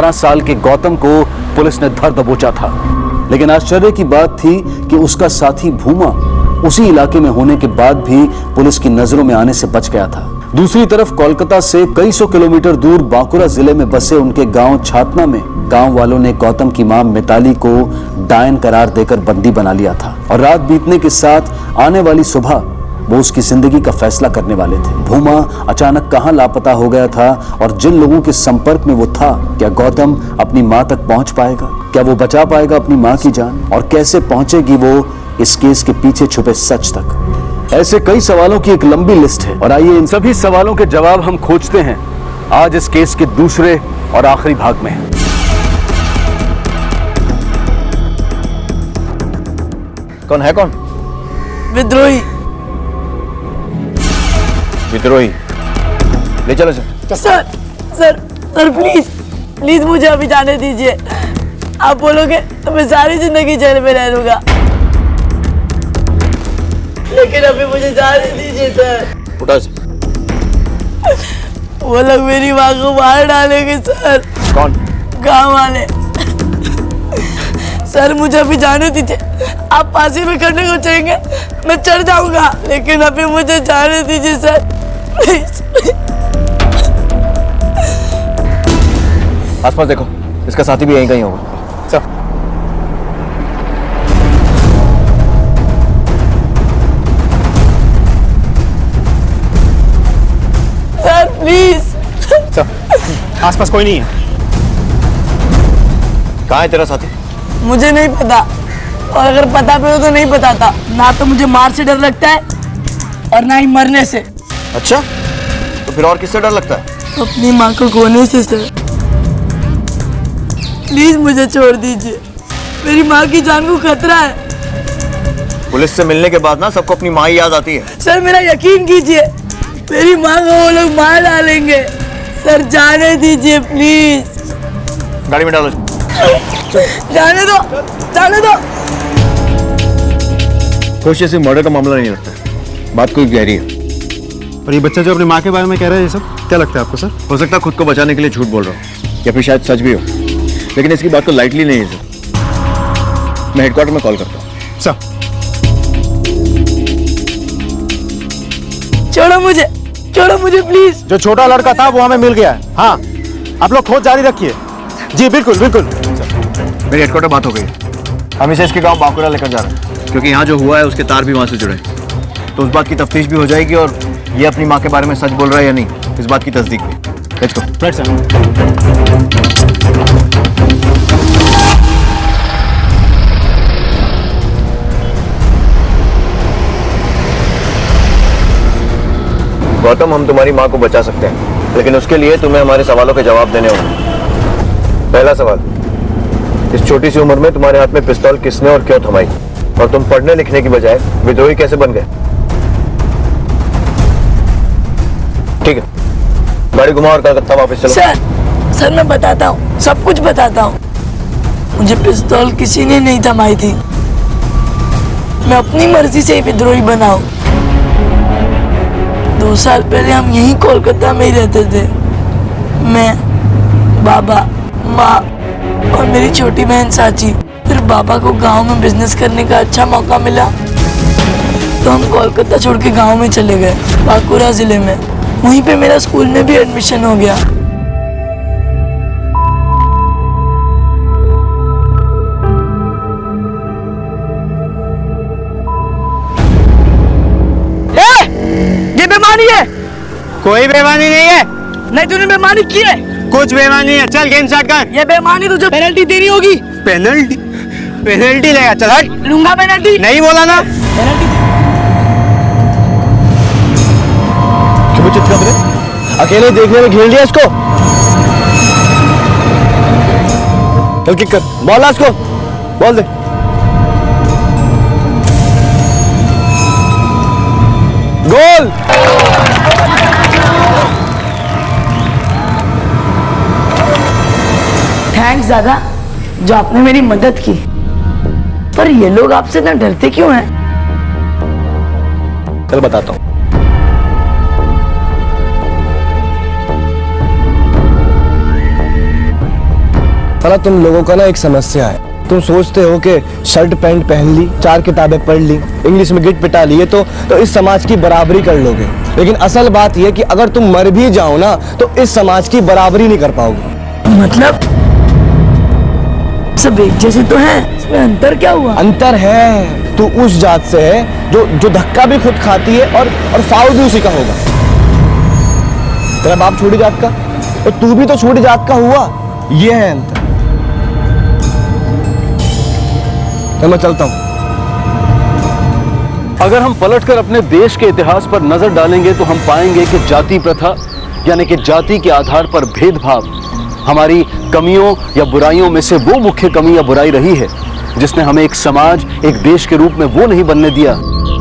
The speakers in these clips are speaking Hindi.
18 साल के गौतम को पुलिस ने धर दबोचा था। लेकिन आश्चर्य की बात थी कि उसका साथी भूमा उसी इलाके में होने के बाद भी पुलिस की नजरों में आने से बच गया था। दूसरी तरफ कोलकाता से कई सौ किलोमीटर दूर बांकुरा जिले में बसे उनके गांव छातना में गांव वालों ने गौतम की मां मिताली को डायन करार देकर बंदी बना लिया था और रात बीतने के साथ आने वाली सुबह वो उसकी जिंदगी का फैसला करने वाले थे। भूमा अचानक कहां लापता हो गया था और जिन लोगों के संपर्क में वो था, क्या गौतम अपनी मां तक पहुंच पाएगा? क्या वो बचा पाएगा अपनी मां की जान? और कैसे पहुंचेगी वो इस केस के पीछे छुपे सच तक? ऐसे कई सवालों की एक लंबी लिस्ट है और आइए इन सभी सवालों के जवाब हम खोजते हैं आज इस केस के दूसरे और आखिरी भाग में। कौन है? कौन? विद्रोही। विद्रोही? ले चलो sir. Sir sir sir please please मुझे अभी जाने दीजिए। आप बोलोगे तो मैं सारी जिंदगी जेल में रह लूंगा, लेकिन अभी मुझे जाने दीजिए सर। उठा सर। वो लोग मेरी माँ को मार डालेंगे सर। कौन? गांव वाले। सर मुझे अभी जाने दीजिए। आप फांसी में करने को चाहेंगे मैं चढ़ जाऊंगा, लेकिन अभी मुझे जाने दीजिए सर प्लीज। आसपास देखो, इसका साथी भी यहीं कहीं होगा। Sir sir please. सर आसपास कोई नहीं है। कहाँ है तेरा साथी? मुझे नहीं पता, और अगर पता पे हो तो नहीं बताता। ना तो मुझे मार से डर लगता है और ना ही मरने से। अच्छा, तो फिर और किससे डर लगता है? अपनी माँ को खोने से सर। प्लीज मुझे छोड़ दीजिए, मेरी माँ की जान को खतरा है। पुलिस से मिलने के बाद ना सबको अपनी माँ ही याद आती है। सर मेरा यकीन कीजिए, मेरी माँ को वो लोग मार डालेंगे। सर जाने दीजिए प्लीज। गाड़ी में डालो। जाने दो, जाने दो। खुश जैसे मर्डर का मामला नहीं लगता है, बात कोई गहरी है। और ये बच्चा जो अपनी माँ के बारे में कह रहा है, ये सब क्या लगता है आपको सर? हो सकता है खुद को बचाने के लिए झूठ बोल रहा हूँ, या फिर शायद सच भी हो, लेकिन इसकी बात को लाइटली नहीं है सर। मैं हेडक्वार्टर में कॉल करता हूँ। सर छोड़ो मुझे प्लीज। जो छोटा लड़का था वो हमें मिल गया है। हाँ, आप लोग खोज जारी रखिए। जी बिल्कुल बिल्कुल। मेरी हेडक्वार्टर बात हो गई है, हम इसे इसके गांव बांकुरा लेकर जा रहे हैं, क्योंकि यहाँ जो हुआ है उसके तार भी वहाँ से जुड़े हैं। तो उस बात की तफ्तीश भी हो जाएगी और ये अपनी माँ के बारे में सच बोल रहा है या नहीं, इस बात की तस्दीक भी। Let's go. Right sir. Gautam, हम तुम्हारी माँ को बचा सकते हैं, लेकिन उसके लिए तुम्हें हमारे सवालों के जवाब देने होंगे। पहला सवाल, इस छोटी सी उम्र में तुम्हारे हाथ में पिस्तौल किसने और क्यों थमाई, और तुम पढ़ने लिखने की बजाय विद्रोही कैसे बन गए? ठीक है, गाड़ी घुमाओ और कलकत्ता वापस चलो। सर मैं बताता हूँ, सब कुछ बताता हूँ। मुझे पिस्तौल किसी ने नहीं थमाई थी, मैं अपनी मर्जी से ही विद्रोही बना हूँ। 2 साल पहले हम यहीं कोलकाता में ही रहते थे। मैं, बाबा, माँ और मेरी छोटी बहन साची। फिर बाबा को गांव में बिजनेस करने का अच्छा मौका मिला तो हम कोलकाता छोड़ के गांव में चले गए, बांकुरा जिले में। वहीं पे मेरा स्कूल में भी एडमिशन हो गया। ये बेईमानी है। कोई बेईमानी नहीं है। नहीं, तूने बेईमानी की है। कुछ बेईमानी नहीं है। चल गेम स्टार्ट कर। ये बेईमानी तुझे पेनल्टी देनी होगी। पेनल्टी? पेनल्टी लेगा? चल हट। लूंगा पेनल्टी। नहीं बोला ना। पेनल्टी। क्यों चित्रा मेरे? अकेले देखने में घेर लिया इसको। चल किक कर, बॉल इसको, बॉल दे। गोल। थैंक्स दादा, जो आपने मेरी मदद की। पर ये लोग आपसे इतना डरते क्यों हैं? चल बताता हूँ। साला तुम लोगों का ना एक समस्या है। तुम सोचते हो कि शर्ट पैंट पहन ली, 4 किताबें पढ़ ली, इंग्लिश में गिट पिटा लिए तो इस समाज की बराबरी कर लोगे। लेकिन असल बात यह कि अगर तुम मर भी जाओ ना तो इस समाज की बराबरी नहीं कर पाओगे। मतलब सब एक जैसे तो हैं, इसमें अंतर क्या हुआ? अंतर है, तू उस जात से है जो धक्का भी खुद खाती है और फाउल भी उसी का होगा। तेरा बाप छोटी जात का और तू भी तो छोटी जात का हुआ, ये है अंतर। तो मैं चलता हूं। अगर हम पलटकर अपने देश के इतिहास पर नजर डालेंगे तो हम पाएंगे कि जाति प्रथा यानी कि जाति के आधार पर भेदभाव हमारी कमियों या बुराइयों में से वो मुख्य कमी या बुराई रही है जिसने हमें एक समाज, एक देश के रूप में वो नहीं बनने दिया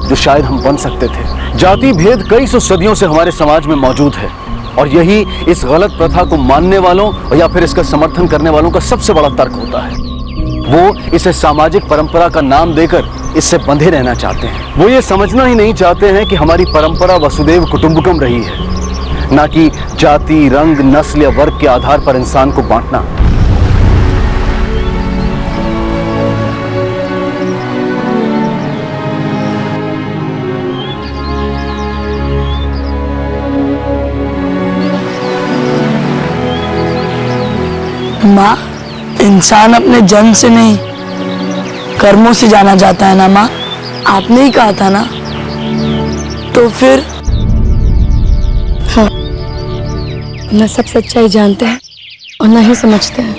जो शायद हम बन सकते थे। जाति भेद कई सौ सदियों से हमारे समाज में मौजूद है और यही इस गलत प्रथा को मानने वालों या फिर इसका समर्थन करने वालों का सबसे बड़ा तर्क होता है। वो इसे सामाजिक परंपरा का नाम देकर इससे बंधे रहना चाहते हैं। वो ये समझना ही नहीं चाहते हैं कि हमारी परंपरा वसुदेव कुटुंबकम रही है, ना कि जाति, रंग, नस्ल या वर्ग के आधार पर इंसान को बांटना। माँ, इंसान अपने जन्म से नहीं कर्मों से जाना जाता है ना माँ? आपने ही कहा था ना। तो फिर हाँ, न सब सच्चाई जानते हैं और न ही समझते हैं।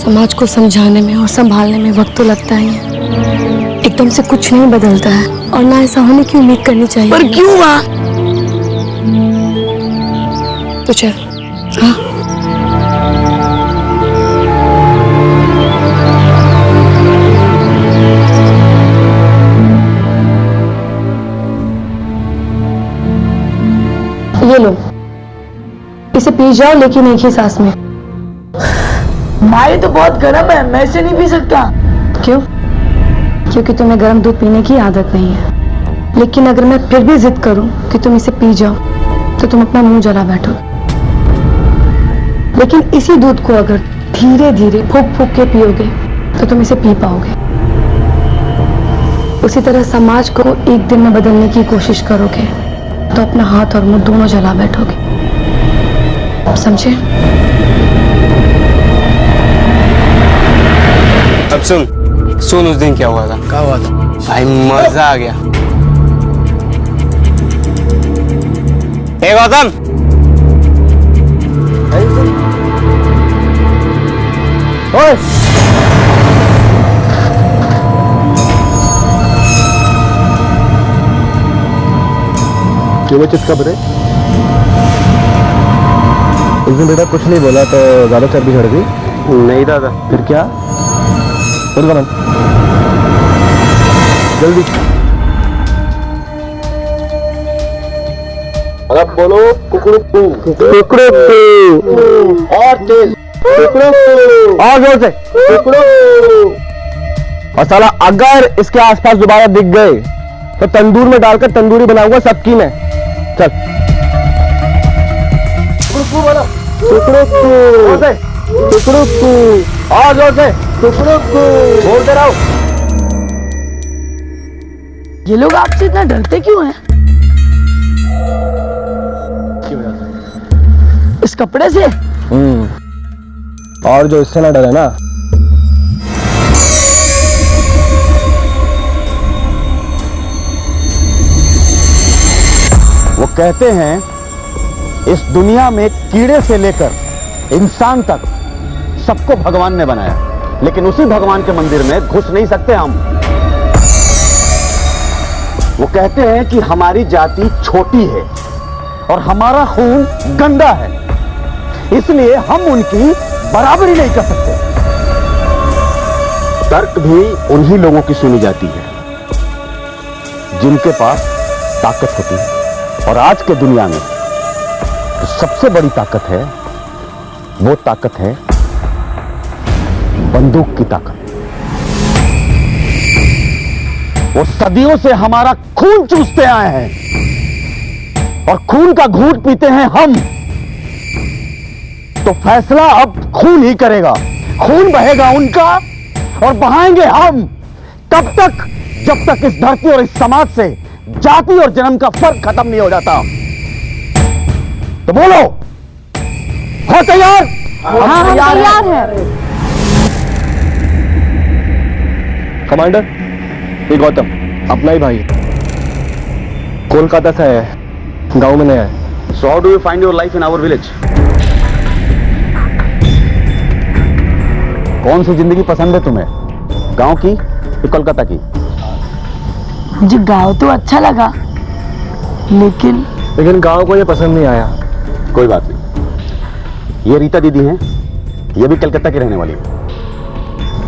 समाज को समझाने में और संभालने में वक्त तो लगता ही है। एकदम से कुछ नहीं बदलता है और ना ऐसा होने की उम्मीद करनी चाहिए। पर क्यों माँ? तो चल। हाँ, ये लो, इसे पी जाओ लेकिन एक ही सांस में। माँ ये तो बहुत गर्म है, मैं इसे नहीं पी सकता। क्यों? क्योंकि तुम्हें गर्म दूध पीने की आदत नहीं है। लेकिन अगर मैं फिर भी जिद करूं कि तुम इसे पी जाओ तो तुम अपना मुंह जला बैठोगे। लेकिन इसी दूध को अगर धीरे धीरे फूंक फूंक के पियोगे तो तुम इसे पी पाओगे। उसी तरह समाज को एक दिन में बदलने की कोशिश करोगे तो अपना हाथ और मुंह दोनों जला बैठोगे। समझे? अब सुन उस दिन क्या हुआ था। क्या हुआ था भाई? मजा आ गया। ए गौतम, ओए क्यों चिट्का बने? उस दिन बेटा कुछ नहीं बोला तो ज्यादा चर्बी चढ़ गई। नहीं दादा। फिर क्या? जल्दी अब बोलो कुकड़ू और तेज और जोर से। और साला अगर इसके आसपास दोबारा दिख गए तो तंदूर में डालकर तंदूरी बनाऊंगा सबकी मैं। चल और जोर से बोलते रहो। ये लोग आपसे इतना डरते क्यों हैं? इस कपड़े से? और जो इससे ना डरे ना, वो कहते हैं इस दुनिया में कीड़े से लेकर इंसान तक सबको भगवान ने बनाया, लेकिन उसी भगवान के मंदिर में घुस नहीं सकते हम। वो कहते हैं कि हमारी जाति छोटी है और हमारा खून गंदा है, इसलिए हम उनकी बराबरी नहीं कर सकते। तर्क भी उन्हीं लोगों की सुनी जाती है जिनके पास ताकत होती है, और आज के दुनिया में जो सबसे बड़ी ताकत है वो ताकत है बंदूक की ताकत। वो सदियों से हमारा खून चूसते आए हैं और खून का घूंट पीते हैं हम। तो फैसला अब खून ही करेगा। खून बहेगा उनका और बहाएंगे हम। कब तक? जब तक इस धरती और इस समाज से जाति और जन्म का फर्क खत्म नहीं हो जाता। तो बोलो, हो तैयार? हाँ, हम तैयार हैं। कमांडर, ये गौतम अपना ही भाई है, कोलकाता से आया है, गांव में नया है। So how do you find your life in our village? कौन सी जिंदगी पसंद है तुम्हें, गांव की या कोलकाता की? मुझे गाँव तो अच्छा लगा, लेकिन गांव को ये पसंद नहीं आया। कोई बात नहीं, ये रीता दीदी हैं, ये भी कलकत्ता की रहने वाली है।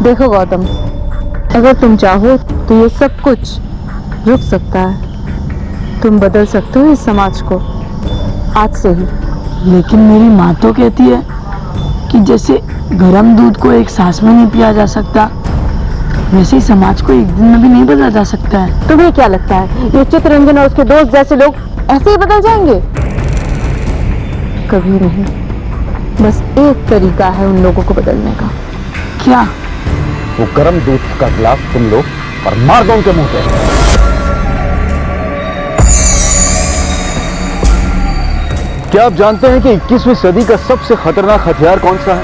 देखो गौतम, अगर तुम चाहो तो ये सब कुछ रुक सकता है। तुम बदल सकते हो इस समाज को आज से ही। लेकिन मेरी माँ तो कहती है कि जैसे गर्म दूध को एक सांस में नहीं पिया जा सकता, वैसे ही समाज को एक दिन में भी नहीं बदला जा सकता है। तुम्हें क्या लगता है ये चित्तरंजन और उसके दोस्त जैसे लोग ऐसे ही बदल जाएंगे? कभी नहीं। बस एक तरीका है उन लोगों को बदलने का। क्या? वो गर्म दूध का गिलास तुम लो और मार दो उनके मुंह पे। क्या आप जानते हैं कि 21वीं सदी का सबसे खतरनाक हथियार कौन सा है?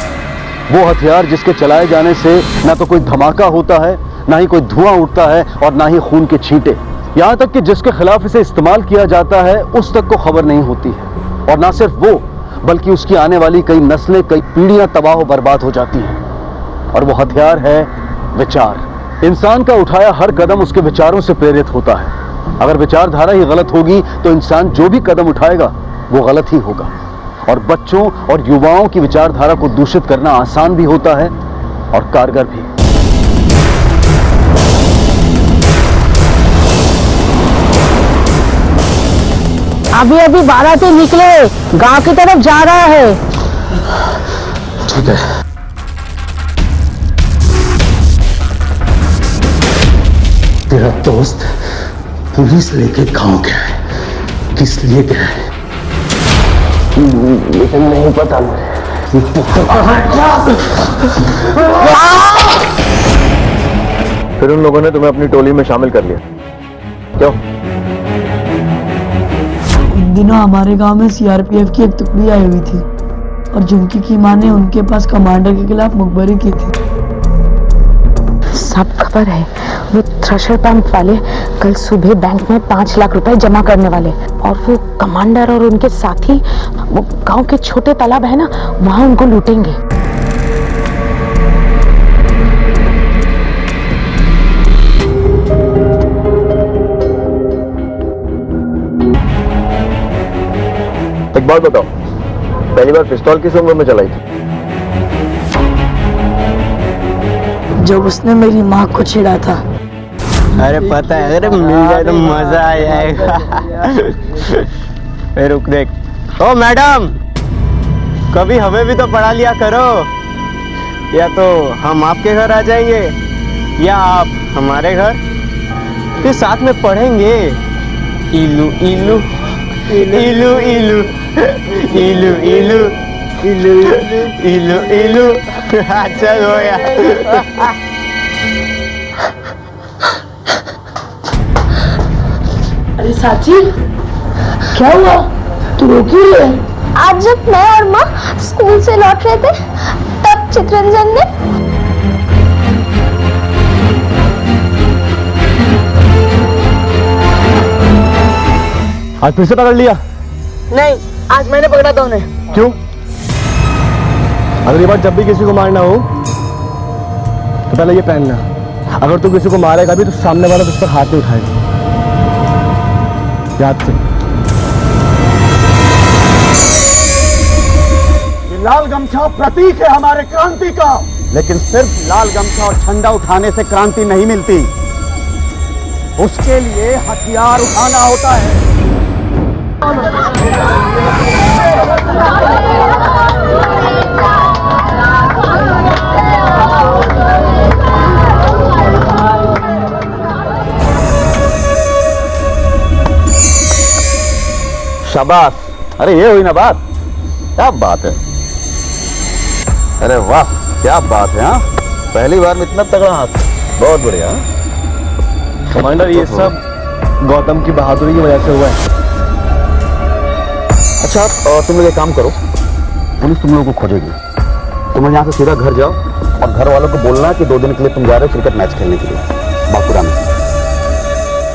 वो हथियार जिसके चलाए जाने से ना तो कोई धमाका होता है, ना ही कोई धुआं उठता है और ना ही खून के छींटे। यहां तक कि जिसके खिलाफ इसे इस्तेमाल किया जाता है उस तक को खबर नहीं होती है। और ना सिर्फ वो, बल्कि उसकी आने वाली कई नस्लें, कई पीढ़ियां तबाह और बर्बाद हो जाती हैं। और वो हथियार है विचार। इंसान का उठाया हर कदम उसके विचारों से प्रेरित होता है। अगर विचारधारा ही गलत होगी तो इंसान जो भी कदम उठाएगा वो गलत ही होगा। और बच्चों और युवाओं की विचारधारा को दूषित करना आसान भी होता है और कारगर भी। अभी अभी बारात से निकले, गांव की तरफ जा रहा है। ठीक है। तेरा दोस्त पुलिस लेके गांव गया है, किस लिए गया है? लेकिन नहीं पता फिर उन लोगों ने तुम्हें अपनी टोली में शामिल कर लिया, क्यों? इन दिनों हमारे गांव में सीआरपीएफ की एक टुकड़ी आई हुई थी और झुमकी की मां ने उनके पास कमांडर के खिलाफ मुखबरी की थी। सब खबर है। वो थ्रेशर पंप वाले कल सुबह बैंक में 5 लाख रुपए जमा करने वाले, और वो कमांडर और उनके साथी वो गांव के छोटे तालाब है ना, वहां उनको लूटेंगे। एक बात बताओ, पहली बार पिस्तौल किस उम्र में चलाई थी? जब उसने मेरी माँ को छेड़ा था। अरे पता है, अरे मिल जाए तो मजा आ जाएगा। रुक देख। ओ मैडम, कभी हमें भी तो पढ़ा लिया करो। या तो हम आपके घर आ जाएंगे या आप हमारे घर, फिर साथ में पढ़ेंगे। इलू इलू इलू इलू इलू इलू इलू इलू इलू। चल हो गया। अरे साची, क्या हुआ? तू रो क्यों रही है? आज जब मैं और माँ स्कूल से लौट रहे थे तब चित्रंजन ने आज फिर से पकड़ लिया? नहीं, आज मैंने पकड़ा था उन्हें। क्यों? अगली बार जब भी किसी को मारना हो तो पहले ये पहनना, अगर तू किसी को मारेगा भी तो सामने वाला तुझ पर हाथ नहीं उठाएगा। याद से। ये लाल गमछा प्रतीक है हमारे क्रांति का, लेकिन सिर्फ लाल गमछा और झंडा उठाने से क्रांति नहीं मिलती, उसके लिए हथियार उठाना होता है। शाबाश। अरे ये हुई ना बात, क्या बात है। अरे वाह, क्या बात है। हाँ, पहली बार में इतना तगड़ा हाथ, बहुत बढ़िया। कमांडर, ये सब गौतम की बहादुरी की वजह से हुआ है। अच्छा, तुम लोग एक काम करो, पुलिस तुम लोगों को खोजेगी। तुम यहाँ से सीधा घर जाओ और घर वालों को बोलना कि 2 दिन के लिए तुम जा रहे हो क्रिकेट मैच खेलने के लिए बांकुड़ा में,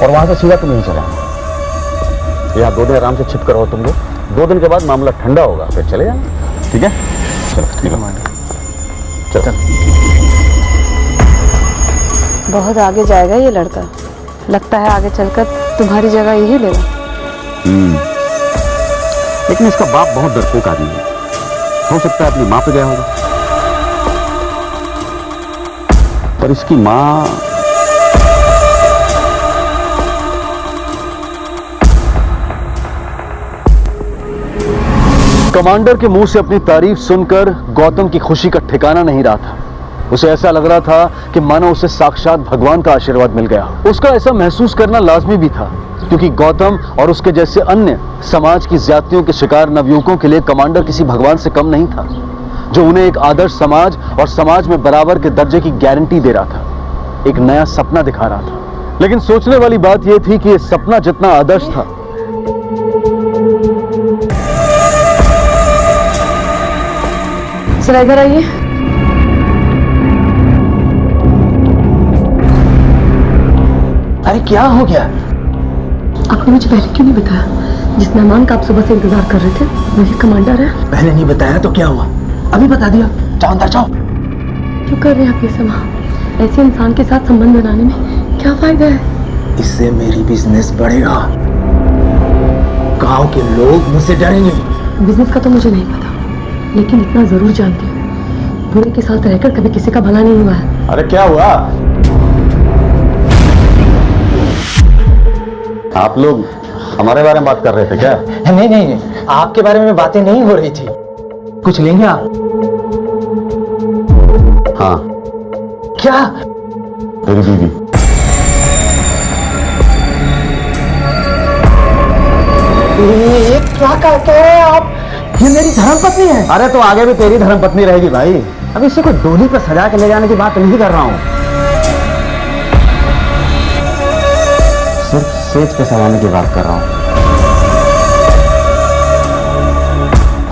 और वहां से सीधा तुम यहीं चले आना। यहाँ 2 दिन आराम से छिप कर रहो तुम लोग। 2 दिन के बाद मामला ठंडा होगा, फिर चले जाना। ठीक है? चलो ठीक है, चल। बहुत आगे जाएगा ये लड़का, लगता है आगे चलकर तुम्हारी जगह यही लेगा। लेकिन इसका बाप बहुत डरपोक आदमी है, हो सकता है अपनी माँ पे गया होगा। पर इसकी माँ कमांडर के मुंह से अपनी तारीफ सुनकर गौतम की खुशी का ठिकाना नहीं रहा था। उसे ऐसा लग रहा था कि मानो उसे साक्षात भगवान का आशीर्वाद मिल गया। उसका ऐसा महसूस करना लाजमी भी था, क्योंकि गौतम और उसके जैसे अन्य समाज की ज्यादतियों के शिकार नवयुवकों के लिए कमांडर किसी भगवान से कम नहीं था, जो उन्हें एक आदर्श समाज और समाज में बराबर के दर्जे की गारंटी दे रहा था, एक नया सपना दिखा रहा था। लेकिन सोचने वाली बात यह थी कि यह सपना जितना आदर्श था, जरा इधर आइए। अरे क्या हो गया? आपने मुझे पहले क्यों नहीं बताया? जिस मेहमान का आप सुबह से इंतजार कर रहे थे वही कमांडर है। पहले नहीं बताया तो क्या हुआ? अभी बता दिया। जाओ अंदर जाओ। क्यों कर रहे हैं आप ये सब? ऐसे इंसान के साथ संबंध बनाने में क्या फायदा है? इससे मेरी बिजनेस बढ़ेगा, गांव के लोग मुझसे डरेंगे। बिजनेस का तो मुझे नहीं पता, लेकिन इतना जरूर जानती हूँ, बुरे के साथ रहकर कभी किसी का भला नहीं हुआ है। अरे क्या हुआ? आप लोग हमारे बारे में बात कर रहे थे क्या? नहीं नहीं, आपके बारे में बातें नहीं हो रही थी। कुछ लेंगे आप? हाँ। क्या? मेरी बीवी। ये क्या कहते हैं आप? ये मेरी धर्मपत्नी है। अरे तो आगे भी तेरी धर्मपत्नी रहेगी भाई। अब इसे कोई डोली पर सजा के ले जाने की बात नहीं कर रहा हूँ, सिर्फ सेज पे सजाने की बात कर रहा हूँ।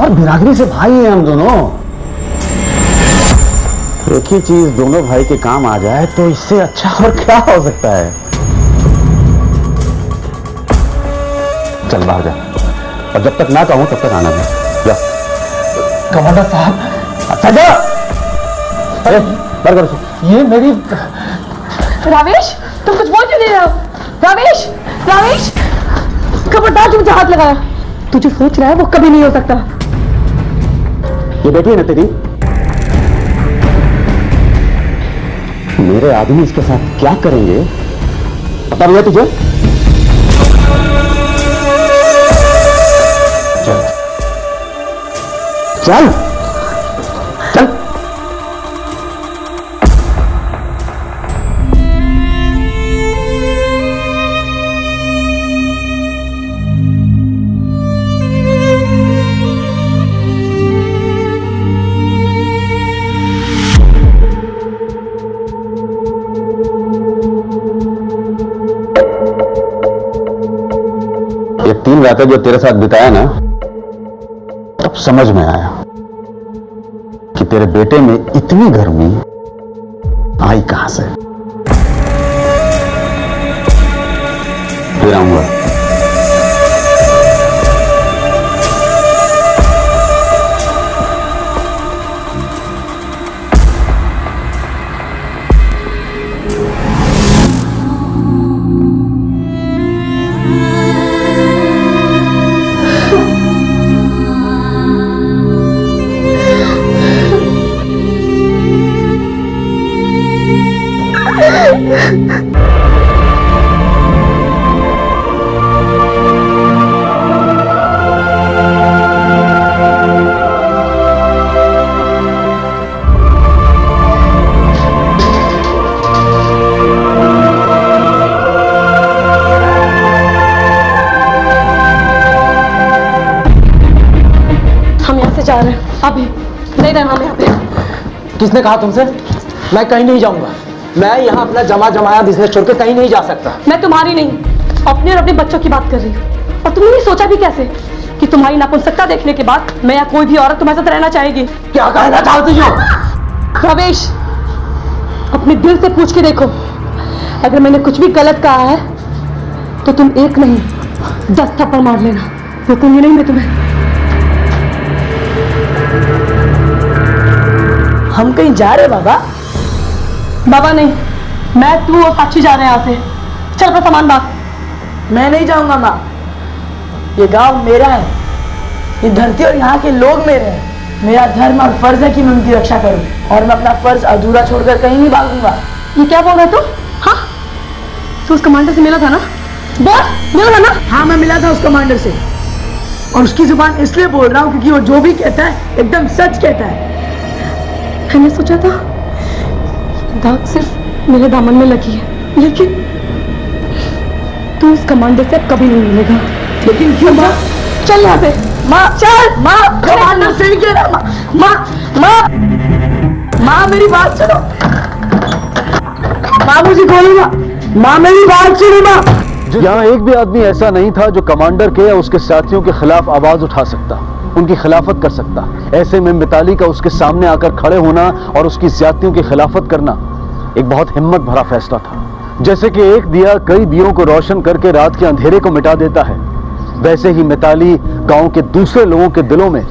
और बिरादरी से भाई हैं हम दोनों। एक ही चीज दोनों भाई के काम आ जाए तो इससे अच्छा और क्या हो सकता है। चल बाहर जा, और जब तक ना कहूं तब तक आना नहीं। जा। कमांडर साहब। अच्छा जा। अरे बाहर करो। ये मेरी। रावेश, तुम कुछ बोल क्यों नहीं रहे हो? रावेश, रावेश, खबरदार जो मुझे हाथ लगाया। तू जो सोच रहा है वो कभी नहीं हो सकता। ये बेटी है ना तेरी? मेरे आदमी इसके साथ क्या करेंगे पता नहीं है तुझे? चल चल चल। ये 3 रातें जो तेरे साथ बिताया ना, तब समझ में आया कि तेरे बेटे में इतनी गर्मी आई कहां से। फिर आऊंगा। हम यहाँ से जा रहे हैं। अभी नहीं रहना हम यहाँ पे। किसने कहा तुमसे? मैं कहीं नहीं जाऊंगा। मैं यहाँ अपना जमाया बिजनेस छोड़ के कहीं नहीं जा सकता। मैं तुम्हारी नहीं, अपने और अपने बच्चों की बात कर रही हूँ। और तुमने ये सोचा भी कैसे कि तुम्हारी नापुंसकता देखने के बाद मैं या कोई भी औरत तुम्हारे साथ रहना चाहेगी? क्या कहना चाहती हो? प्रवेश, अपने दिल से पूछ के देखो, अगर मैंने कुछ भी गलत कहा है तो तुम एक नहीं 10 थप्पड़ मार लेना, रोकूंगी नहीं मैं तुम्हें। हम कहीं जा रहे बाबा? बाबा नहीं, मैं, तू और साक्षी जा रहे हैं यहाँ से। चल अपना सामान बांध। मैं नहीं जाऊंगा माँ, ये गांव मेरा है, ये धरती और यहाँ के लोग मेरे हैं। मेरा धर्म और फर्ज है कि मैं उनकी रक्षा करूं, और मैं अपना फर्ज अधूरा छोड़कर कहीं नहीं भागूंगा। ये क्या बोल रहा है तू? हाँ, तू उस कमांडर से मिला था ना? बोल, मिला था ना? हाँ, मैं मिला था उस कमांडर से, और उसकी जुबान इसलिए बोल रहा हूँ क्योंकि वो जो भी कहता है एकदम सच कहता है। मैंने सोचा था दाग सिर्फ मेरे दामन में लगी है, लेकिन तू उस कमांडर से कभी नहीं मिलेगा। लेकिन क्यों माँ? चल यहाँ से। माँ चल, माँ कमांडर से ही कह रहा। माँ मेरी बात सुनो। माँ मुझे खोलो माँ, मेरी बात सुनो माँ। यहाँ एक भी आदमी ऐसा नहीं था जो कमांडर के या उसके साथियों के खिलाफ आवाज उठा सकता, उनकी खिलाफत कर सकता। ऐसे में मिताली का उसके सामने आकर खड़े होना और उसकी ज्यादतियों की खिलाफत करना एक बहुत हिम्मत भरा फैसला था। जैसे कि एक दिया कई दियों को रोशन करके रात के अंधेरे को मिटा देता है, वैसे ही मिताली गांव के दूसरे लोगों के दिलों में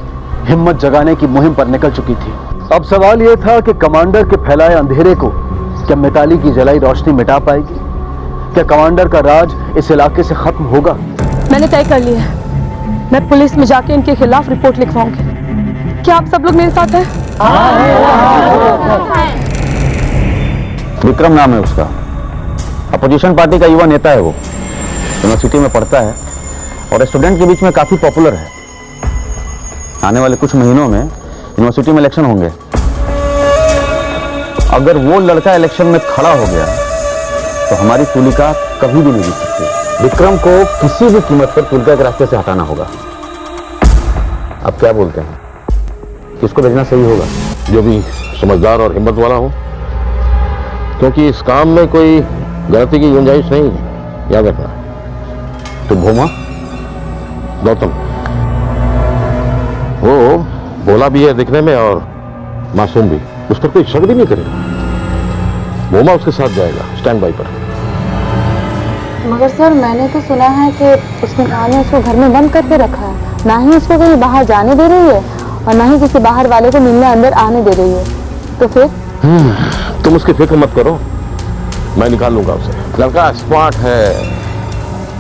हिम्मत जगाने की मुहिम पर निकल चुकी थी। अब सवाल यह था कि कमांडर के फैलाए अंधेरे को क्या मिताली की जलाई रोशनी मिटा पाएगी? क्या कमांडर का राज इस इलाके से खत्म होगा? मैंने तय कर लिया है, मैं पुलिस में जाके इनके खिलाफ रिपोर्ट लिखवाऊंगी। क्या आप सब लोग मेरे साथ हैं? विक्रम नाम है उसका, अपोजिशन पार्टी का युवा नेता है। वो यूनिवर्सिटी में पढ़ता है और स्टूडेंट के बीच में काफी पॉपुलर है। आने वाले कुछ महीनों में यूनिवर्सिटी में इलेक्शन होंगे। अगर वो लड़का इलेक्शन में खड़ा हो गया तो हमारी तुलिका कभी भी नहीं जीत सकती। विक्रम को किसी भी कीमत पर तुलिका के रास्ते से हटाना होगा। आप क्या बोलते हैं, किसको भेजना सही होगा? जो भी समझदार और हिम्मत वाला हो, क्योंकि इस काम में कोई गलती की गुंजाइश नहीं है, याद रखना। तो भोमा गौतम, वो भोला भी है दिखने में और मासूम भी, उस पर कोई शक भी नहीं करेगा। भोमा उसके साथ जाएगा स्टैंड बाई पर। मगर सर, मैंने तो सुना है कि उसकी माँ ने उसको घर में बंद करके रखा है, ना ही उसको कहीं बाहर जाने दे रही है और ना ही किसी बाहर वाले को मिलने अंदर आने दे रही है। तो फिर तुम उसकी फिक्र मत करो, मैं निकाल लूंगा उसे। लड़का स्मार्ट है,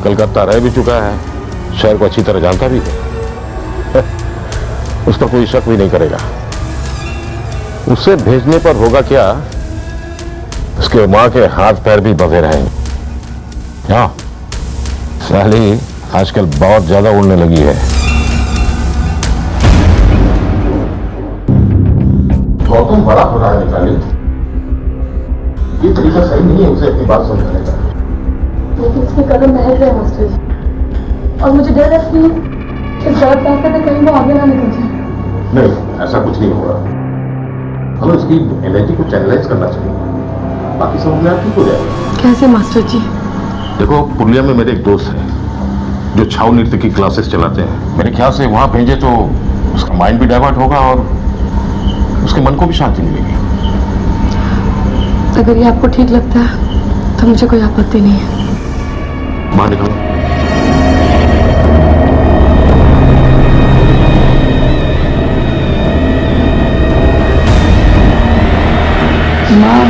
कलकत्ता रह भी चुका है, शहर को अच्छी तरह जानता भी है। उस पर कोई शक भी नहीं करेगा। उसे भेजने पर होगा क्या, उसके मां के हाथ पैर भी बंधे रहेंगे। हाँ, साली आजकल बहुत ज्यादा उड़ने लगी है। गौतम बड़ा हो रहा है निकाली, ये तरीका सही नहीं है उसे अपनी बात समझाने का। लेकिन उसके कदम बहक रहे हैं मास्टर जी, और मुझे डर है कि इस गलत रास्ते में कहीं वो आगे ना निकल जाए। नहीं, ऐसा कुछ नहीं होगा। हमें उसकी एनर्जी को चैनलाइज करना चाहिए, बाकी सब अपने आप ठीक हो जाएगा। कैसे मास्टर जी? देखो, पुरलिया में मेरे एक दोस्त है जो छाव नृत्य की क्लासेस चलाते हैं। मेरे ख्याल से वहां भेजे तो उसका माइंड भी डाइवर्ट होगा और उसके मन को भी शांति मिलेगी। अगर ये आपको ठीक लगता है तो मुझे कोई आपत्ति नहीं है। बाहर निकलो। माँ,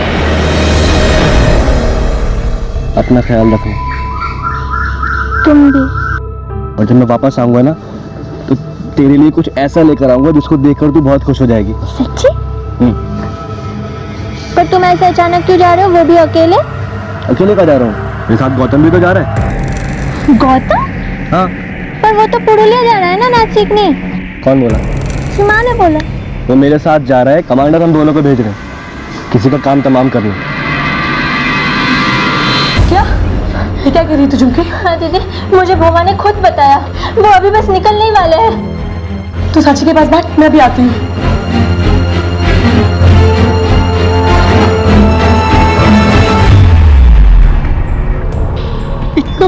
अपना ख्याल रखो। तुम भी। और जब मैं वापस आऊंगा ना तो तेरे लिए कुछ ऐसा लेकर आऊंगा जिसको देखकर तू बहुत खुश हो जाएगी। सच्ची? पर तुम ऐसे अचानक क्यों जा रहे हो, वो भी अकेले? अकेले का जा रहा हूँ, मेरे साथ गौतम भी तो जा रहा है। गौतम? हाँ। पर वो तो पुरुलिया जा रहा है ना नाच सीखने। कौन बोला? सीमा ने बोला। वो मेरे साथ जा रहा है, कमांडर हम दोनों को भेज रहे हैं किसी का काम तमाम करना। क्या ये क्या कह रही तू झुमके? हाँ दीदी, मुझे भोमा ने खुद बताया, वो अभी बस निकलने ही वाले हैं। तू साक्षी के पास बैठ, मैं भी आती हूँ।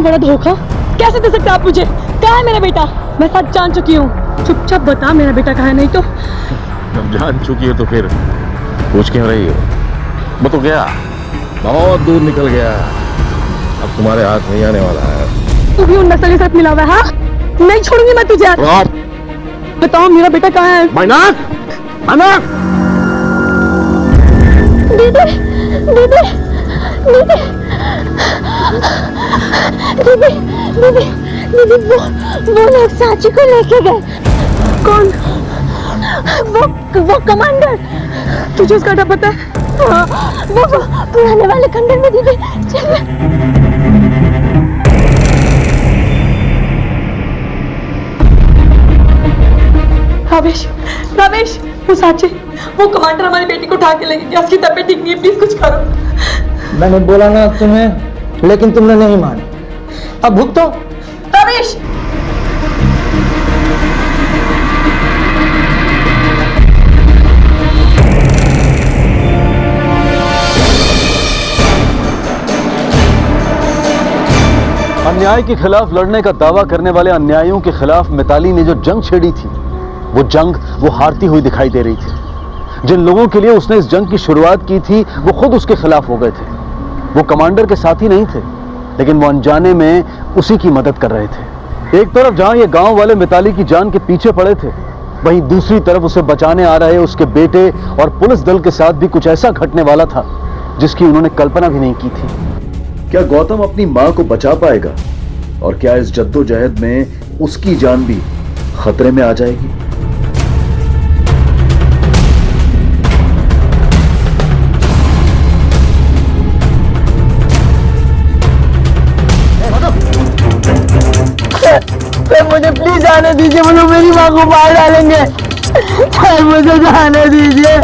बड़ा धोखा कैसे दे सकते आप मुझे? कहाँ है मेरा बेटा? मैं सच जान चुकी हूँ। चुपचाप बता मेरा बेटा कहाँ है, नहीं तो। जब जान चुकी है तो फिर पूछ क्यों रही हो? मैं तो गया, बहुत दूर निकल गया, अब तुम्हारे हाथ नहीं आने वाला है। तू भी उन नस्ल के साथ मिला हुआ है? हाँ, नहीं छोड़ूंगी मैं तुझे। बताओ मेरा बेटा कहाँ है? मैनाक! मैनाक! दीदी दीदी दीदी दीदी दीदी दीदी वो लोग सांची को लेके गए। कौन? वो कमांडर। तुझे उसका डर पता है? हाँ, वो पुराने वाले खंडर में। दीदी चल। रमेश, रमेश, वो साची, वो कमांडर हमारी बेटी को उठा के लेके गया। उसकी तबीयत ठीक नहीं है, प्लीज कुछ करो। मैंने बोला ना तुम्हें, लेकिन तुमने नहीं मानी। अब भुगतो। रमेश! अन्याय के खिलाफ लड़ने का दावा करने वाले अन्यायियों के खिलाफ मिताली ने जो जंग छेड़ी थी, वो जंग वो हारती हुई दिखाई दे रही थी। जिन लोगों के लिए उसने इस जंग की शुरुआत की थी, वो खुद उसके खिलाफ हो गए थे। वो कमांडर के साथी नहीं थे, लेकिन वो अनजाने में उसी की मदद कर रहे थे। एक तरफ जहां ये गांव वाले मिताली की जान के पीछे पड़े थे, वहीं दूसरी तरफ उसे बचाने आ रहे उसके बेटे और पुलिस दल के साथ भी कुछ ऐसा घटने वाला था जिसकी उन्होंने कल्पना भी नहीं की थी। क्या गौतम अपनी मां को बचा पाएगा? और क्या इस जद्दोजहद में उसकी जान भी खतरे में आ जाएगी? मुझे प्लीज जाने दीजिए, वो लोग मेरी माँ को मार डालेंगे। मुझे जाने दीजिए,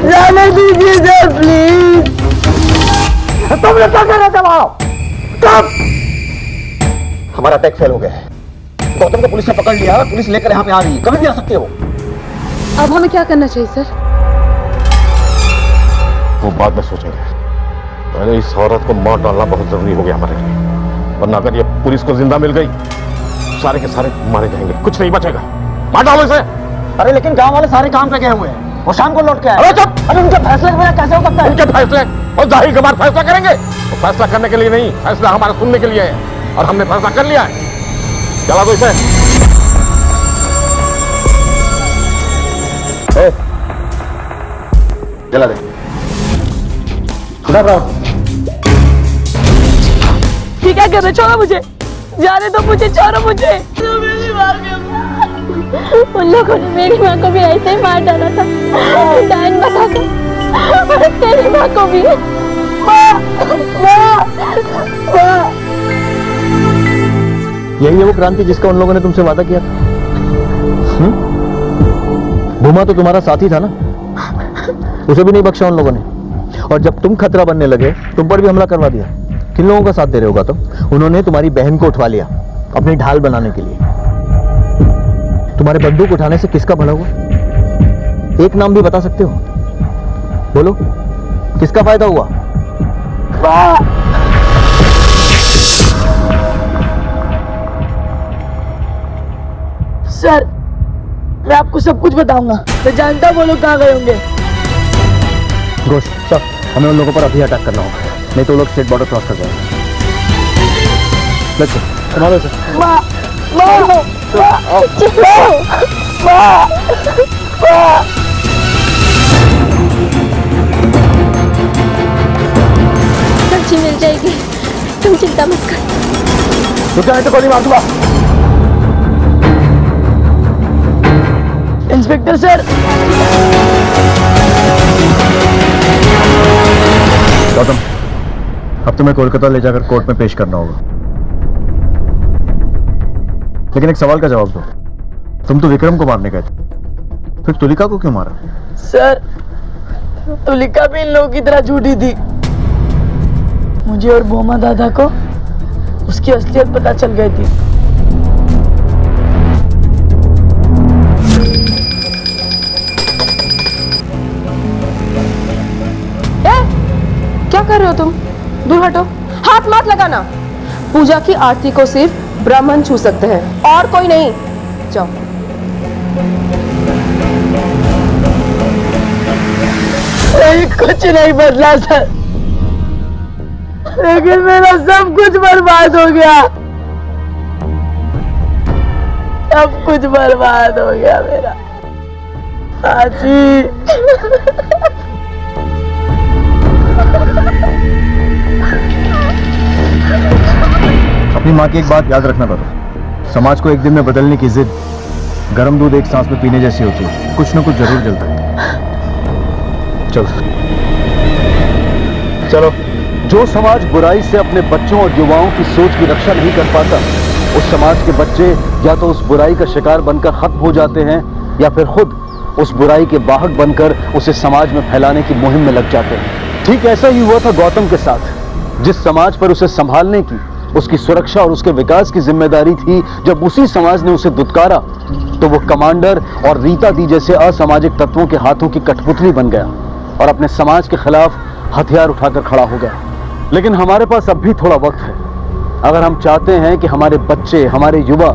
जाने दीजिए सर प्लीज। तुमने क्या कर रहे थे वहां? कब? हमारा अटैक फेल हो गया है। गौतम को पुलिस ने पकड़ लिया, पुलिस लेकर यहाँ पे आ रही है। कभी भी आ सकते हो। अब हमें क्या करना चाहिए सर? वो बाद में सोचेंगे, पहले इस औरत को मार डालना बहुत जरूरी हो गया हमारे लिए, वरना अगर ये पुलिस को जिंदा मिल गई, सारे के सारे मारे जाएंगे, कुछ नहीं बचेगा। मार डालो इसे। अरे लेकिन गांव वाले सारे काम पे गए हुए हैं, वो शाम को लौट के आए। अरे चुप! अरे उनके फैसले के बिना कैसे हो सकता है? उनके फैसले और जाहिर के बाद फैसला करेंगे। तो फैसला करने के लिए नहीं, फैसला हमारा सुनने के लिए है, और हमने फैसला कर लिया है। चला दो इसे। चला दे। ठीक है, कर रहे, छोड़ो मुझे, जाने दो मुझे, छोड़ो मुझे। उन लोगों ने मेरी माँ को भी ऐसे ही मार डाला था, डायन बताकर। तेरी माँ को भी। यही है वो क्रांति जिसका उन लोगों ने तुमसे वादा किया था। भूमा तो तुम्हारा साथी था ना, उसे भी नहीं बख्शा उन लोगों ने। और जब तुम खतरा बनने लगे, तुम पर भी हमला करवा दिया। किन लोगों का साथ दे रहे होगा तुम? उन्होंने तुम्हारी बहन को उठवा लिया अपनी ढाल बनाने के लिए। तुम्हारे बंदूक उठाने से किसका भला हुआ? एक नाम भी बता सकते हो? बोलो, किसका फायदा हुआ? सर, मैं आपको सब कुछ बताऊंगा। मैं जानता हूँ वो लोग कहाँ गए होंगे। घोष, सर, हमें उन लोगों पर अभी अटैक करना होगा, नहीं तो वो लोग स्टेट बॉर्डर क्रॉस कर जाएंगे। लेट्स गो, संभालो सर। माँ, माँ, माँ, माँ, माँ। सब्जी मिल जाएगी, तुम चिंता मत कर। रुक जाए तो गोली मार दूंगा। Inspector sir. गौतम, अब तुम्हें कोलकाता ले जाकर कोर्ट में पेश करना होगा, लेकिन एक सवाल का जवाब दो। तुम तो विक्रम को मारने गए थे, फिर तुलिका को क्यों मारा? सर, तुलिका भी इन लोगों की तरह झूठी थी। मुझे और बोमा दादा को उसकी असलियत पता चल गई थी। क्या कर रहे हो तुम? दूर हटो, हाथ मत लगाना। पूजा की आरती को सिर्फ ब्राह्मण छू सकते हैं और कोई नहीं। जाओ। कुछ नहीं बदला सर, लेकिन मेरा सब कुछ बर्बाद हो गया, सब कुछ बर्बाद हो गया मेरा। आजी अपनी माँ की एक बात याद रखना बाबा, समाज को एक दिन में बदलने की जिद गर्म दूध एक सांस में पीने जैसी होती है, कुछ ना कुछ जरूर जलता है। चलो, जो समाज बुराई से अपने बच्चों और युवाओं की सोच की रक्षा नहीं कर पाता, उस समाज के बच्चे या तो उस बुराई का शिकार बनकर खत्म हो जाते हैं या फिर खुद उस बुराई के वाहक बनकर उसे समाज में फैलाने की मुहिम में लग जाते हैं। ठीक ऐसा ही हुआ था गौतम के साथ। जिस समाज पर उसे संभालने की, उसकी सुरक्षा और उसके विकास की जिम्मेदारी थी, जब उसी समाज ने उसे दुत्कारा तो वो कमांडर और रीता दी जैसे असामाजिक तत्वों के हाथों की कठपुतली बन गया और अपने समाज के खिलाफ हथियार उठाकर खड़ा हो गया। लेकिन हमारे पास अब भी थोड़ा वक्त है। अगर हम चाहते हैं कि हमारे बच्चे, हमारे युवा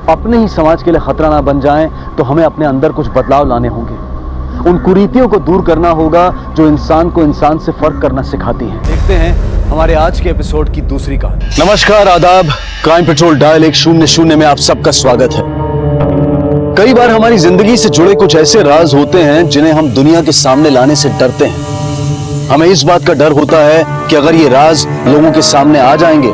अपने ही समाज के लिए खतरा ना बन जाएं, तो हमें अपने अंदर कुछ बदलाव लाने होंगे। उन कुरीतियों को दूर करना होगा जो इंसान को इंसान से फर्क करना सिखाती हैं। देखते हैं हमारे आज के एपिसोड की दूसरी कहानी। नमस्कार, आदाब। क्राइम पेट्रोल डायल 100 में आप सबका स्वागत है। कई बार हमारी जिंदगी से जुड़े कुछ ऐसे राज होते हैं जिन्हें हम दुनिया के सामने लाने से डरते हैं। हमें इस बात का डर होता है कि अगर ये राज लोगों के सामने आ जाएंगे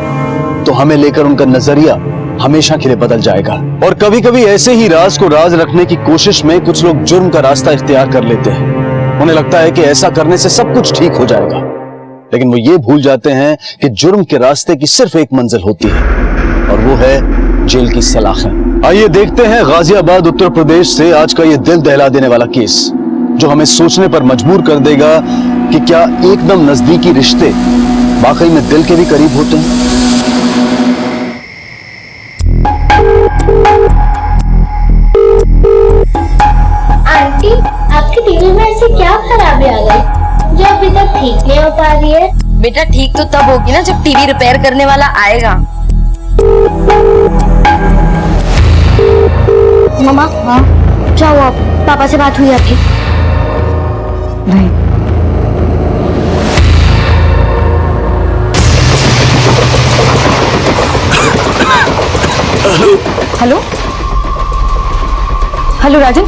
तो हमें लेकर उनका नजरिया हमेशा के लिए बदल जाएगा। और कभी कभी ऐसे ही राज को राज रखने की कोशिश में कुछ लोग जुर्म का रास्ता इख्तियार कर लेते हैं। उन्हें लगता है कि ऐसा करने से सब कुछ ठीक हो जाएगा, लेकिन वो ये भूल जाते हैं कि जुर्म के रास्ते की सिर्फ एक मंजिल होती है और वो है जेल की सलाखें। आइए देखते हैं गाजियाबाद उत्तर प्रदेश से आज का ये दिल दहला देने वाला केस, जो हमें सोचने पर मजबूर कर देगा कि क्या एकदम नजदीकी रिश्ते वाकई में दिल के भी करीब होते हैं। आंटी, आपकी टीवी में ऐसी क्या खराबी आ गई जो अभी तक ठीक नहीं हो पा रही है? बेटा ठीक तो तब होगी ना जब टीवी रिपेयर करने वाला आएगा। मम्मा, क्या हुआ? पापा से बात हुई आपकी? नहीं। हेलो हेलो राजन,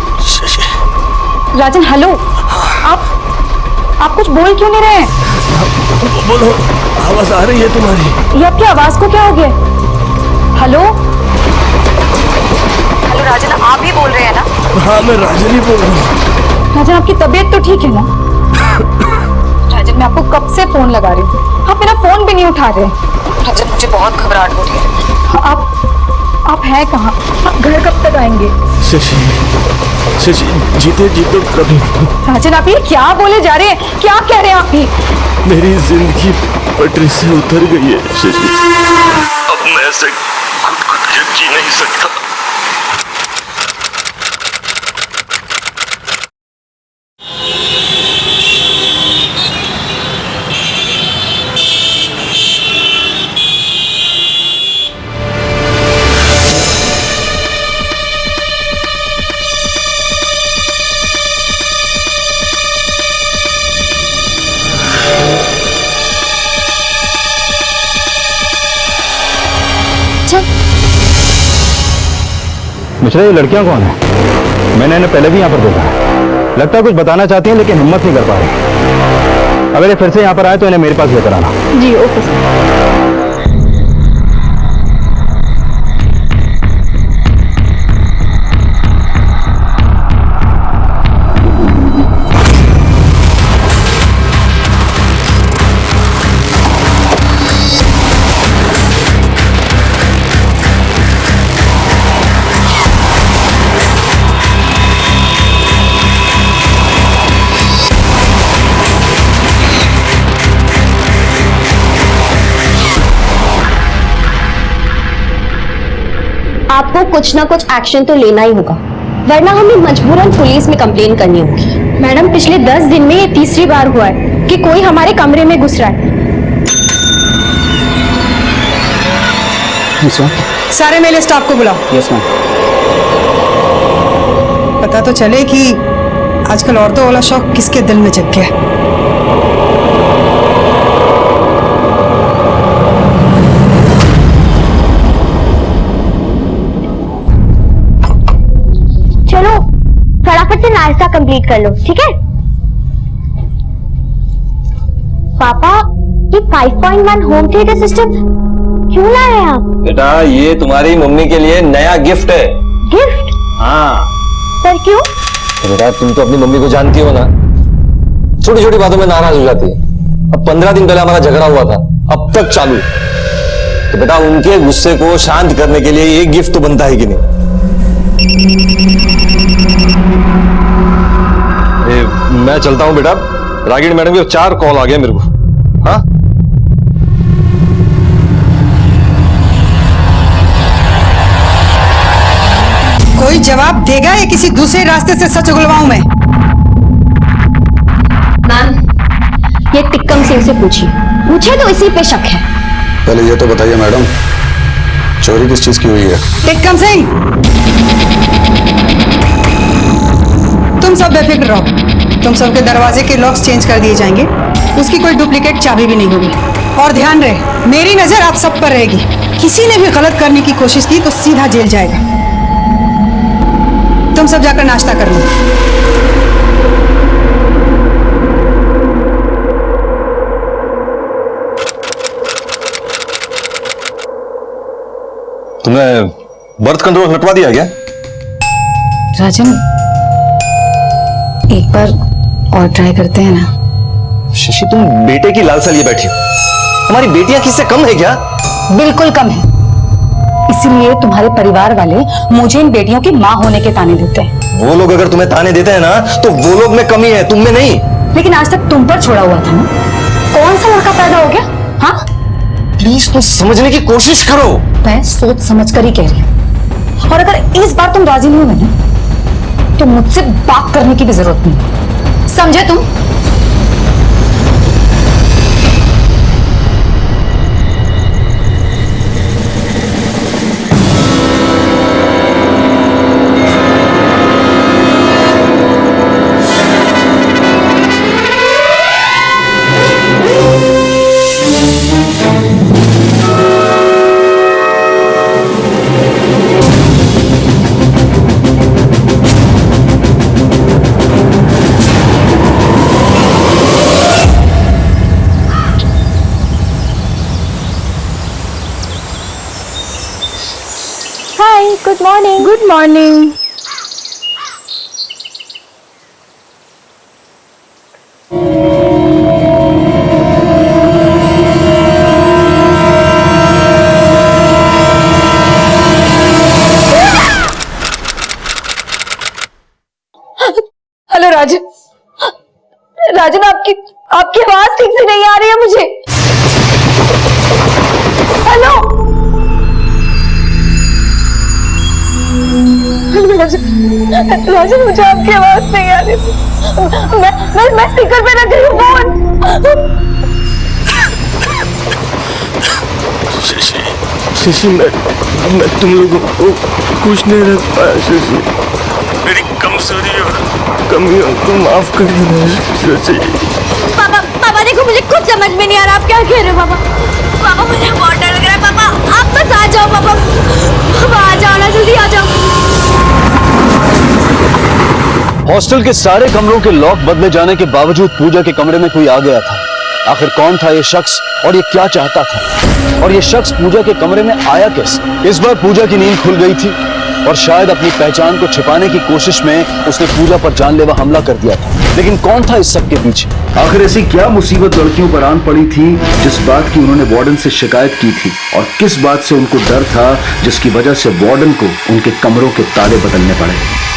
राजन हेलो। आप कुछ बोल क्यों नहीं रहे हैं? बोलो, आवाज आ रही है तुम्हारी। ये आपकी आवाज को क्या हो गया? हेलो हेलो राजन, आप ही बोल रहे हैं ना? हाँ, मैं राजन ही बोल रहा हूँ। राजन, आपकी तबीयत तो ठीक है ना? राजन, मैं आपको कब से फोन लगा रही थी, आप मेरा फोन भी नहीं उठा रहे। राजन, मुझे बहुत घबराहट हो रही है। आप हैं कहाँ? आप घर कब तक आएंगे? शशि जीते जी तो कभी। राजन, आप ये क्या बोले जा रहे हैं? क्या कह रहे हैं आप ये? मेरी जिंदगी पटरी से उतर गई है शशि। अब मैं ऐसे खुद के जी नहीं सकता। मिश्रा, ये लड़कियां कौन है? मैंने इन्हें पहले भी यहाँ पर देखा है। लगता है कुछ बताना चाहती हैं लेकिन हिम्मत नहीं कर पा रही। अगर ये फिर से यहाँ पर आए तो इन्हें मेरे पास लेकर आना। जी ओके सर। आपको कुछ ना कुछ एक्शन तो लेना ही होगा, वरना हमें मजबूरन पुलिस में कंप्लेन करनी होगी। मैडम, पिछले 10 दिन में ये तीसरी बार हुआ है कि कोई हमारे कमरे में घुस रहा है। सारे मेले स्टाफ को बुलाओ। Yes ma'am. पता तो चले कि आजकल औरतों वाला शौक किसके दिल में जग गया है। चलो फटाफट से नाश्ता कंप्लीट कर लो, ठीक है? पापा, ये 5.1 होम थिएटर सिस्टम क्यों लाए हैं आप? बेटा ये तुम्हारी मम्मी के लिए नया गिफ्ट है। गिफ्ट? हाँ। पर क्यों? बेटा तुम तो अपनी मम्मी को जानती हो ना, छोटी छोटी बातों में नाराज हो जाती है। अब 15 दिन पहले हमारा झगड़ा हुआ था, अब तक चालू। तो बेटा उनके गुस्से को शांत करने के लिए एक गिफ्ट तो बनता है कि नहीं? मैं चलता हूं बेटा, रागिणी मैडम के 4 कॉल आ गए मेरे को। हाँ कोई जवाब देगा या किसी दूसरे रास्ते से सच उगलवाऊं मैं? मैम, ये टिक्कम सिंह से पूछिए, मुझे तो इसी पे शक है। पहले ये तो बताइए मैडम, चोरी किस चीज की हुई है? टिक्कम सिंह, तुम सब बेफिक्र रहो। तुम सबके दरवाजे के लॉक्स चेंज कर दिए जाएंगे, उसकी कोई डुप्लीकेट चाबी भी नहीं होगी। और ध्यान रहे, मेरी नजर आप सब पर रहेगी। किसी ने भी गलत करने की कोशिश की तो सीधा जेल जाएगा। तुम सब जाकर नाश्ता कर लो। तुमने बर्थ कंट्रोल हटवा दिया क्या? राजन, एक बार और ट्राई करते हैं ना। शशि तुम बेटे की लालसा लिए बैठी हो, हमारी बेटियां किससे कम है क्या? बिल्कुल कम है, इसीलिए तुम्हारे परिवार वाले मुझे इन बेटियों की माँ होने के ताने देते हैं। वो लोग अगर तुम्हें ताने देते हैं ना, तो वो लोग में कमी है, तुम में नहीं। लेकिन आज तक तुम पर छोड़ा हुआ था ना, कौन सा लड़का पैदा हो गया? हाँ, प्लीज तुम समझने की कोशिश करो। मैं सोच समझ कर ही कह रही हूँ, और अगर इस बार तुम राजी नहीं होगे ना, तो मुझसे बात करने की भी जरूरत नहीं, समझे तुम? Good morning. Good morning. Hello Rajan, Rajan आपकी आवाज ठीक से नहीं आ रही है मुझे। हेलो राजन, मुझे आपकी आवाज नहीं आ रही। मैं स्पीकर पे रख रही हूँ फोन। शशि, मैं तुम लोगों को कुछ नहीं रख पाया शशि। मेरी कमजोरी और कमियों को माफ कर देना शशि। पापा देखो, मुझे कुछ समझ में नहीं आ रहा आप क्या कह रहे हो। पापा मुझे बहुत डर लग रहा है। पापा आप बस आ जाओ। पापा आ जाओ ना, जल्दी आ जाओ। हॉस्टल के सारे कमरों के लॉक बदले जाने के बावजूद पूजा के कमरे में कोई आ गया था। आखिर कौन था ये शख्स और ये क्या चाहता था, और ये शख्स पूजा के कमरे में आया कैसे? इस बार पूजा की नींद खुल गई थी और शायद अपनी पहचान को छिपाने की कोशिश में उसने पूजा पर जानलेवा हमला कर दिया था। लेकिन कौन था इस सब के पीछे? आखिर ऐसी क्या मुसीबत लड़कियों पर आन पड़ी थी जिस बात की उन्होंने वार्डन से शिकायत की थी, और किस बात से उनको डर था जिसकी वजह से वार्डन को उनके कमरों के ताले बदलने पड़े?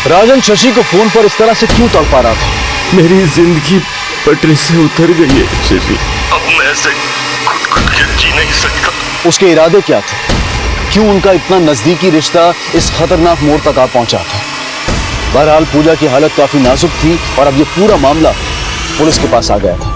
राजन शशि को फोन पर इस तरह से क्यों तड़पा रहा था? मेरी जिंदगी पटरी से उतर गई है शशि। अब मैं ऐसे खुद के जी नहीं सकता। उसके इरादे क्या थे? क्यों उनका इतना नजदीकी रिश्ता इस खतरनाक मोड़ तक आ पहुंचा था? बहरहाल पूजा की हालत काफी नाजुक थी और अब ये पूरा मामला पुलिस के पास आ गया था।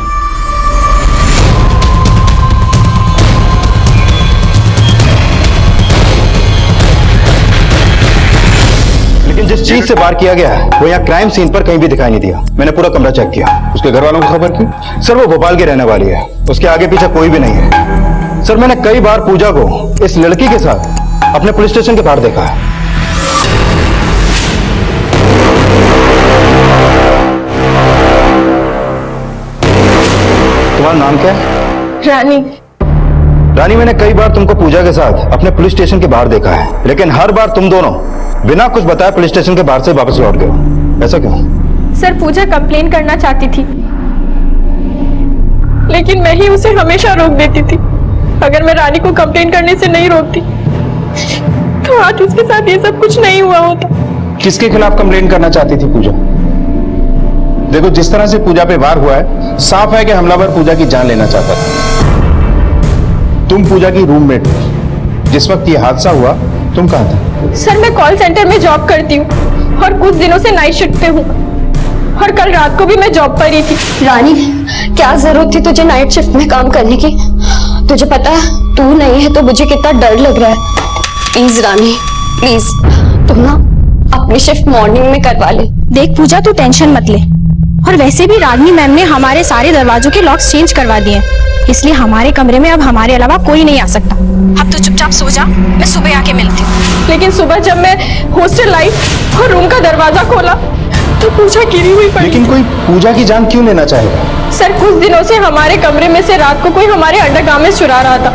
लेकिन जिस चीज से वार किया गया है वो यहाँ क्राइम सीन पर कहीं भी दिखाई नहीं दिया। मैंने पूरा कमरा चेक किया। उसके घर वालों को खबर की? सर वो भोपाल की रहने वाली है, उसके आगे पीछे कोई भी नहीं है। सर मैंने कई बार पूजा को इस लड़की के साथ अपने पुलिस स्टेशन के बाहर देखा है। तुम्हारा नाम क्या है? रानी। रानी, मैंने कई बार तुमको पूजा के साथ अपने पुलिस स्टेशन के बाहर देखा है, लेकिन हर बार तुम दोनों बिना कुछ बताए पुलिस स्टेशन के बाहर से वापस लौट गए हो। ऐसा क्यों? सर पूजा कंप्लेन करना चाहती थी, लेकिन मैं ही उसे हमेशा रोक देती थी। अगर मैं रानी को कंप्लेन करने से नहीं रोकती तो आज उसके साथ ये सब कुछ नहीं हुआ होता। किसके खिलाफ कंप्लेन करना चाहती थी पूजा? देखो जिस तरह से पूजा पे वार हुआ है, साफ है कि हमलावर पूजा की जान लेना चाहता था। तुम पूजा की रूममेट हो। जिस वक्त ये हादसा हुआ तुम कहाँ थे? सर मैं कॉल सेंटर में जॉब करती हूँ और कुछ दिनों से नाइट शिफ्ट पे हूँ, और कल रात को भी मैं जॉब पर ही थी। रानी, क्या जरूरत थी तुझे नाइट शिफ्ट में काम करने की? तुझे पता है तू नहीं है तो मुझे कितना डर लग रहा है। प्लीज रानी, प्लीज तुम ना अपनी शिफ्ट मॉर्निंग में करवा ले। देख पूजा, तू टेंशन मत ले, और वैसे भी रागिनी मैम ने हमारे सारे दरवाजों के लॉक्स चेंज करवा दिए, इसलिए हमारे कमरे में अब हमारे अलावा कोई नहीं आ सकता। अब तो चुपचाप सो जा, मैं सुबह आके मिलती हूँ। लेकिन सुबह जब मैं हॉस्टल आई और रूम का दरवाजा खोला तो पूजा गिरी हुई पड़ी। लेकिन कोई पूजा की जान क्यों लेना चाहेगा? सर कुछ दिनों से हमारे कमरे में से रात को कोई हमारे अंडरगारमेंट्स चुरा रहा था।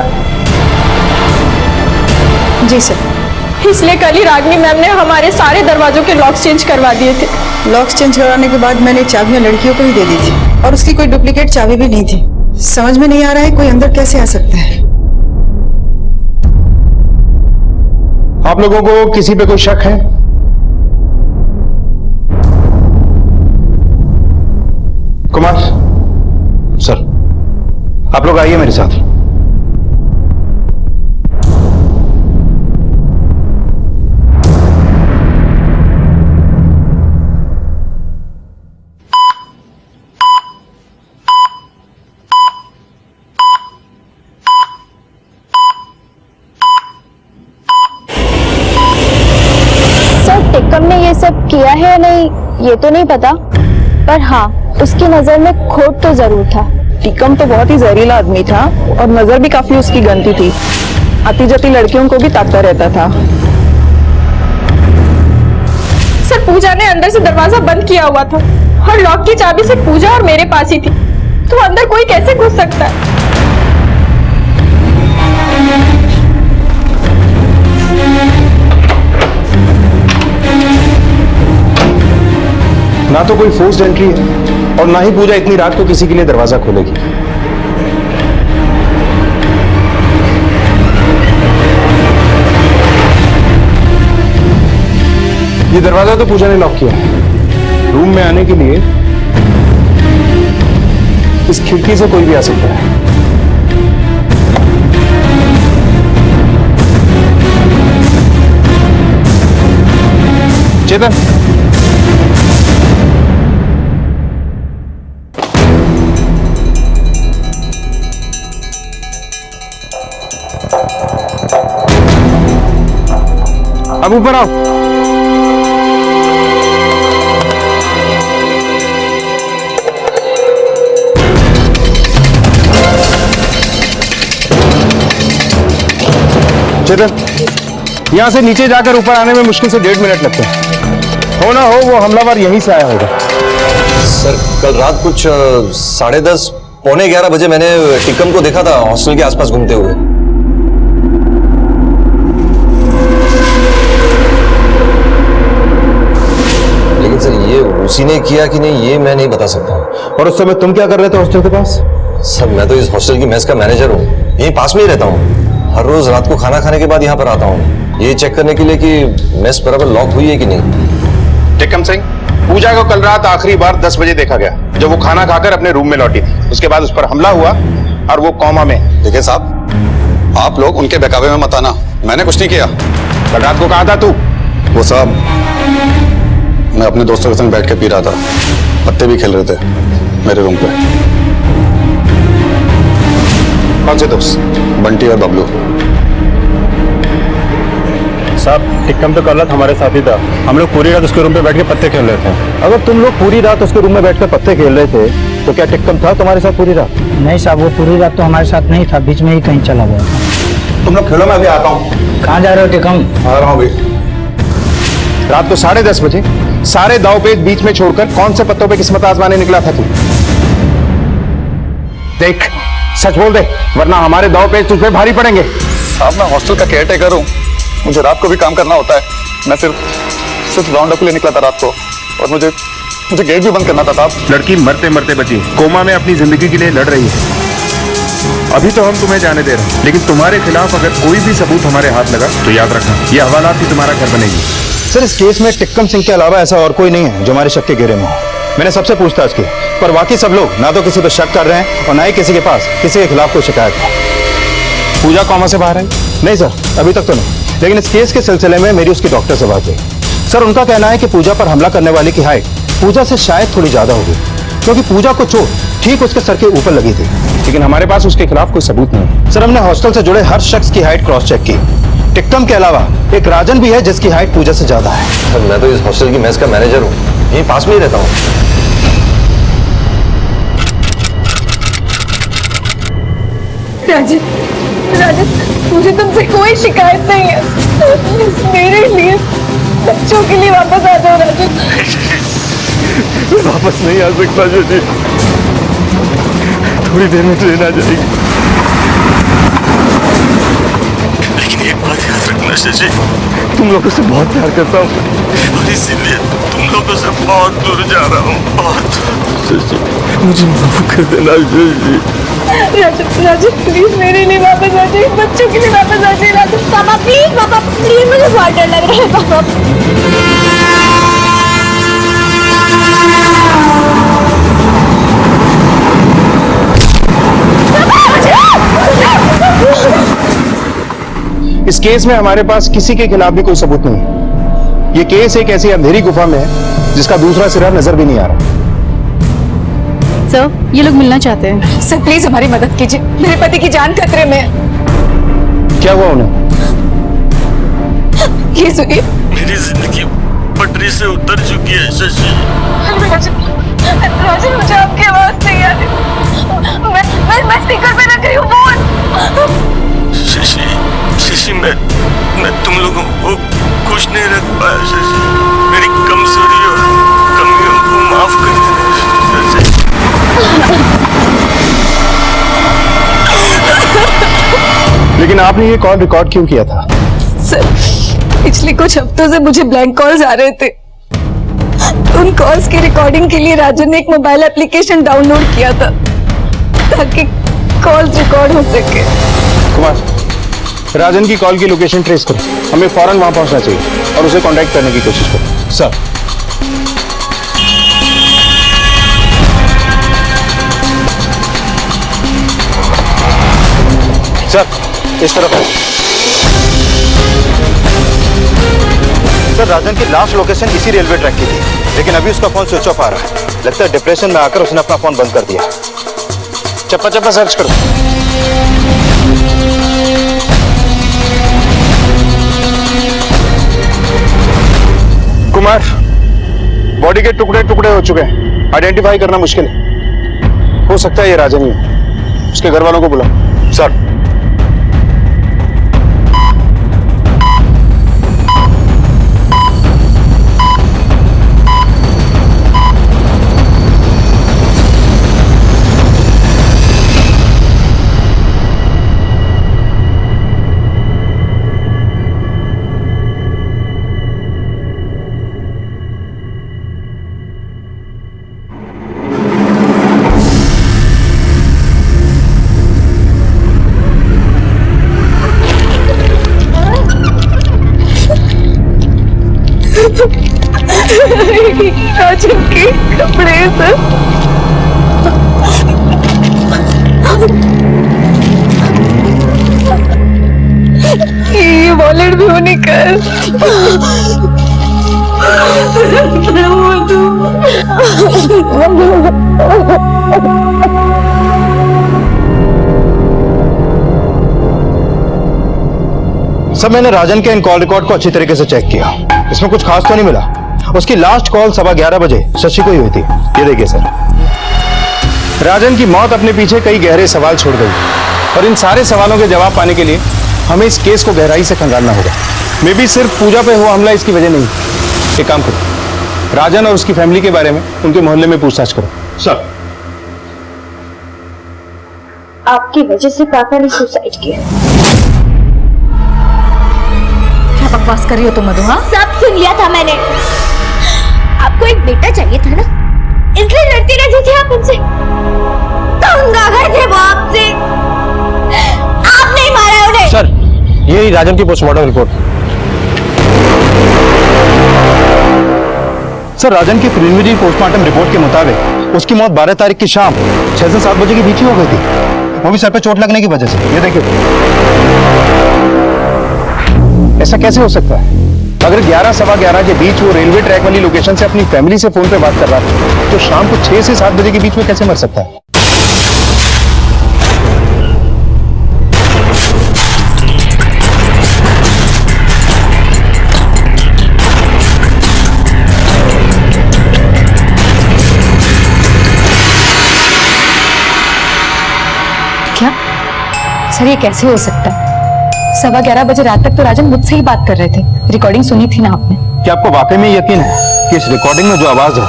जी सर। इसलिए कल ही रागिनी मैम ने हमारे सारे दरवाजों के लॉक्स चेंज करवा दिए थे। लॉक्स चेंज करवाने के बाद मैंने चाबियां लड़कियों को ही दे दी थी, और उसकी कोई डुप्लीकेट चाबी भी नहीं थी। समझ में नहीं आ रहा है कोई अंदर कैसे आ सकता है। आप लोगों को किसी पे कोई शक है? कुमार सर, आप लोग आइए मेरे साथ। टिक्कम ने ये सब किया है या नहीं ये तो नहीं पता, पर हाँ उसकी नजर में खोट तो जरूर था। टिक्कम तो बहुत ही जहरीला आदमी था और नजर भी काफी उसकी गंदी थी। आती जाती लड़कियों को भी ताकता रहता था। सर पूजा ने अंदर से दरवाजा बंद किया हुआ था और लॉक की चाबी से पूजा और मेरे पास ही थी, तो अंदर कोई कैसे घुस सकता है? ना तो कोई फोर्स्ड एंट्री है और ना ही पूजा इतनी रात को किसी के लिए दरवाजा खोलेगी। ये दरवाजा तो पूजा ने लॉक किया है। रूम में आने के लिए इस खिड़की से कोई भी आ सकता है। चेतन, अब ऊपर आओ। चेतन, यहां से नीचे जाकर ऊपर आने में मुश्किल से 1.5 मिनट लगते हैं। हो ना हो वो हमलावर यहीं से आया होगा। सर कल रात कुछ 10:30 पौने 11 बजे मैंने टिक्कम को देखा था हॉस्टल के आसपास घूमते हुए। लेकिन सर ये उसी ने किया कि नहीं ये मैं नहीं बता सकता। और उस समय तुम क्या कर रहे थे हॉस्टल के पास? सर मैं तो इस हॉस्टल की मेस का मैनेजर हूँ, यहीं पास में ही रहता हूँ। हर रोज रात को खाना खाने के बाद यहाँ पर आता हूँ, ये चेक करने के लिए कि मेस बराबर लॉक हुई है कि नहीं। टिक्कम सिंह, पूजा को कल रात आखिरी बार 10 बजे देखा गया, जब वो खाना खाकर अपने रूम में लौटी थी। उसके बाद उस पर हमला हुआ और वो कोमा में। देखिए साहब, आप लोग उनके बहकावे में मत आना, मैंने कुछ नहीं किया। कल रात को कहा था तू? वो साहब, मैं अपने दोस्तों के संग बैठ के पी रहा था, पत्ते भी खेल रहे थे मेरे रूम पे। कौन से दोस्त? बंटी और बबलू। साहब टिक्कम तो कल रात हमारे साथ ही था। हम लोग पूरी रात उसके रूम पे बैठ के पत्ते खेल रहे थे। अगर तुम लोग पूरी रात उसके रूम में बैठकर पत्ते खेल रहे थे तो क्या टिक्कम था तुम्हारे साथ पूरी रात? नहीं साहब, वो पूरी रात तो हमारे साथ नहीं था, बीच में ही कहीं चला गया था। तुम लोग खेलो, मैं अभी आता हूँ। कहाँ जा रहे हो टिकम? आ रहा हूँ अभी। रात को 10:30 बजे सारे दाव पेच बीच में छोड़कर कौन से पत्तों पे किस्मत आजमाने निकला था तू? देख, सच बोल दे, वरना हमारे दाव पेच तुझ पे भारी पड़ेंगे। साहब मैं हॉस्टल का केयर टेकर हूँ, मुझे रात को भी काम करना होता है। मैं सिर्फ राउंड अप के लिए निकला था रात को, और मुझे गेट भी बंद करना था साहब। लड़की मरते मरते बची, कोमा में अपनी जिंदगी के लिए लड़ रही है। अभी तो हम तुम्हें जाने दे रहे हैं, लेकिन तुम्हारे खिलाफ अगर कोई भी सबूत हमारे हाथ लगा तो याद रखना, ये हवालात ही तुम्हारा घर बनेगी। सर इस केस में टिक्कम सिंह के अलावा ऐसा और कोई नहीं है जो हमारे शक के घेरे में हो। मैंने सबसे पूछताछ की, पर बाकी सब लोग ना तो किसी पर शक कर रहे हैं और ना ही किसी के पास किसी के खिलाफ कोई शिकायत है। पूजा कोमा से बाहर है? नहीं सर, अभी तक तो नहीं, लेकिन इस केस के सिलसिले में मेरी उसकी डॉक्टर से बात हुई। सर उनका कहना है कि पूजा पर हमला करने वाले की हाइट पूजा से शायद थोड़ी ज्यादा होगी, क्योंकि पूजा को चोट ठीक उसके सर के ऊपर लगी थी। लेकिन हमारे पास उसके खिलाफ कोई सबूत नहीं। सर हमने हॉस्टल से जुड़े हर शख्स की हाइट क्रॉस चेक की। टिक्कम के अलावा एक राजन भी है जिसकी हाइट पूजा से ज्यादा है। सर मैं तो इस हॉस्टल की मेस का मैनेजर हूँ, यहीं पास में ही रहता हूँ। राजन, राजन, मुझे तुमसे कोई शिकायत नहीं है। मेरे लिए, बच्चों के लिए वापस आ जाओ राजन। वापस नहीं आ सकता जी, थोड़ी देर में ट्रेन आ जाएगी। लेकिन एक बात याद रखना शशि, तुम लोगों से बहुत प्यार करता हूँ और इसीलिए तुम लोगों से बहुत दूर जा रहा हूँ, बहुत। शशि मुझे माफ कर देना शशि। राजन, राजन प्लीज मेरे लिए वापस आ जाइए, बच्चों के लिए वापस आ जाइए राजन। पापा प्लीज, पापा प्लीज, मुझे बहुत डर लग रहा है पापा। इस केस में हमारे पास किसी के खिलाफ भी कोई सबूत नहीं है। ये केस एक ऐसी अंधेरी गुफा में है जिसका दूसरा सिरा नजर भी नहीं आ रहा। सर, ये लोग मिलना चाहते हैं। सर प्लीज हमारी मदद कीजिए, मेरे पति की जान खतरे में है। क्या हुआ उन्हें? ये सुनिए, मेरी जिंदगी पटरी से उतर चुकी है शशि। राजन मुझे आपकी आवाज नहीं आ रही, मैं स्पीकर पे रख रही हूँ फोन। शशि, शशि मैं तुम लोगों को खुश नहीं रख पाया शशि। मेरी कमजोरी और कमियों को माफ कर देना शशि। लेकिन आपने ये कॉल रिकॉर्ड क्यों किया था? सर पिछले कुछ हफ्तों से मुझे ब्लैंक कॉल्स आ रहे थे। उन कॉल्स की रिकॉर्डिंग के लिए राजन ने एक मोबाइल एप्लीकेशन डाउनलोड किया था ताकि कॉल्स रिकॉर्ड हो सके। कुमार, राजन की कॉल की लोकेशन ट्रेस करो, हमें फौरन वहां पहुंचना चाहिए और उसे कांटेक्ट करने की कोशिश करो। सर सर इस तरफ है। सर राजन की लास्ट लोकेशन इसी रेलवे ट्रैक की थी, लेकिन अभी उसका फोन स्विच ऑफ आ रहा है। लगता है डिप्रेशन में आकर उसने अपना फोन बंद कर दिया। चप्पा चप्पा सर्च करो। कुमार, बॉडी के टुकड़े टुकड़े हो चुके हैं, आइडेंटिफाई करना मुश्किल है। हो सकता है ये राजन ही हो। उसके घर वालों को बुलाओ। सर राजन के कपड़े सर, ये वॉलेट भी होने का सब मैंने राजन के इन कॉल रिकॉर्ड को अच्छी तरीके से चेक किया, इसमें कुछ खास तो नहीं मिला। उसकी लास्ट कॉल 11:15 बजे शशि को ही हुई थी। ये देखिए सर, राजन की मौत अपने पीछे कई गहरे सवाल छोड़ गई और इन सारे सवालों के जवाब पाने के लिए हमें इस केस को गहराई से खंगालना होगा। मे बी सिर्फ पूजा पे हुआ हमला इसकी वजह नहीं। एक काम करो, राजन और उसकी फैमिली के बारे में उनके मोहल्ले में पूछताछ करो। सर, आपकी वजह से पापा ने सुसाइड किया। क्या बकवास कर रही हो तुम मधु? हाँ, सब सुन लिया था मैंने। आपको एक बेटा चाहिए था ना, इसलिए लड़ती रहती थी आप उनसे। तंग आ गए थे वो आपसे। आप नहीं मारा उन्हें। सर, ये राजन की पोस्टमार्टम रिपोर्ट। सर, राजन की प्रिलिमिनरी पोस्टमार्टम रिपोर्ट के मुताबिक उसकी मौत 12 तारीख की शाम 6 से 7 बजे के बीच ही हो गई थी, वो भी सर पे चोट लगने की वजह से। ये देखिए, ऐसा कैसे हो सकता है? अगर 11 सवा 11 के बीच वो रेलवे ट्रैक वाली लोकेशन से अपनी फैमिली से फोन पे बात कर रहा था, तो शाम को 6 से 7 बजे के बीच में कैसे मर सकता है? क्या सर, ये कैसे हो सकता है? 11:15 बजे रात तक तो राजन मुझसे ही बात कर रहे थे। रिकॉर्डिंग सुनी थी ना आपने? क्या आपको वाकई में यकीन है कि इस रिकॉर्डिंग में जो आवाज है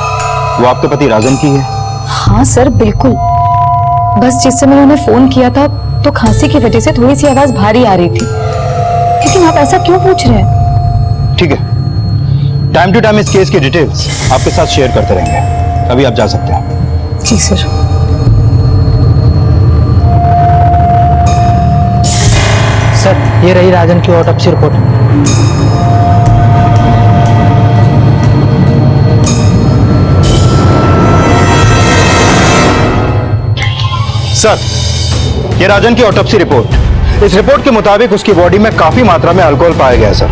वो आपके पति राजन की है? हाँ सर, बिल्कुल। बस जिस समय उन्होंने फोन किया था तो खांसी की वजह से थोड़ी सी आवाज भारी आ रही थी। लेकिन आप ऐसा क्यों पूछ रहे हैं? ठीक है, टाइम टू टाइम इस केस की डिटेल्स आपके साथ शेयर करते रहेंगे। अभी आप जा सकते हैं। जी सर। सर, ये रही राजन की ऑटोप्सी रिपोर्ट। सर, ये राजन की ऑटोप्सी रिपोर्ट। इस रिपोर्ट के मुताबिक उसकी बॉडी में काफी मात्रा में अल्कोहल पाया गया है सर।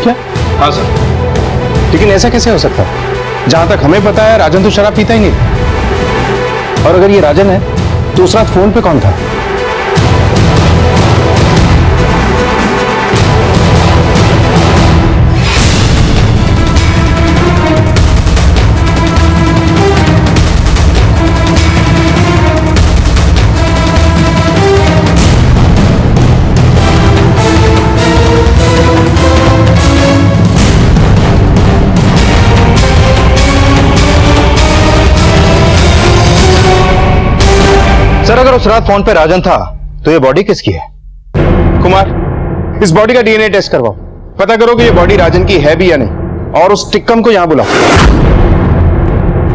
क्या? हाँ सर। लेकिन ऐसा कैसे हो सकता है? जहां तक हमें पता है राजन तो शराब पीता ही नहीं। और अगर ये राजन है तो उस रात फोन पे कौन था? सर, अगर उस रात फोन पे राजन था तो ये बॉडी किसकी है? कुमार, इस बॉडी का डीएनए टेस्ट करवाओ। पता करो कि ये बॉडी राजन की है भी या नहीं, और उस टिक्कम को यहां बुलाओ।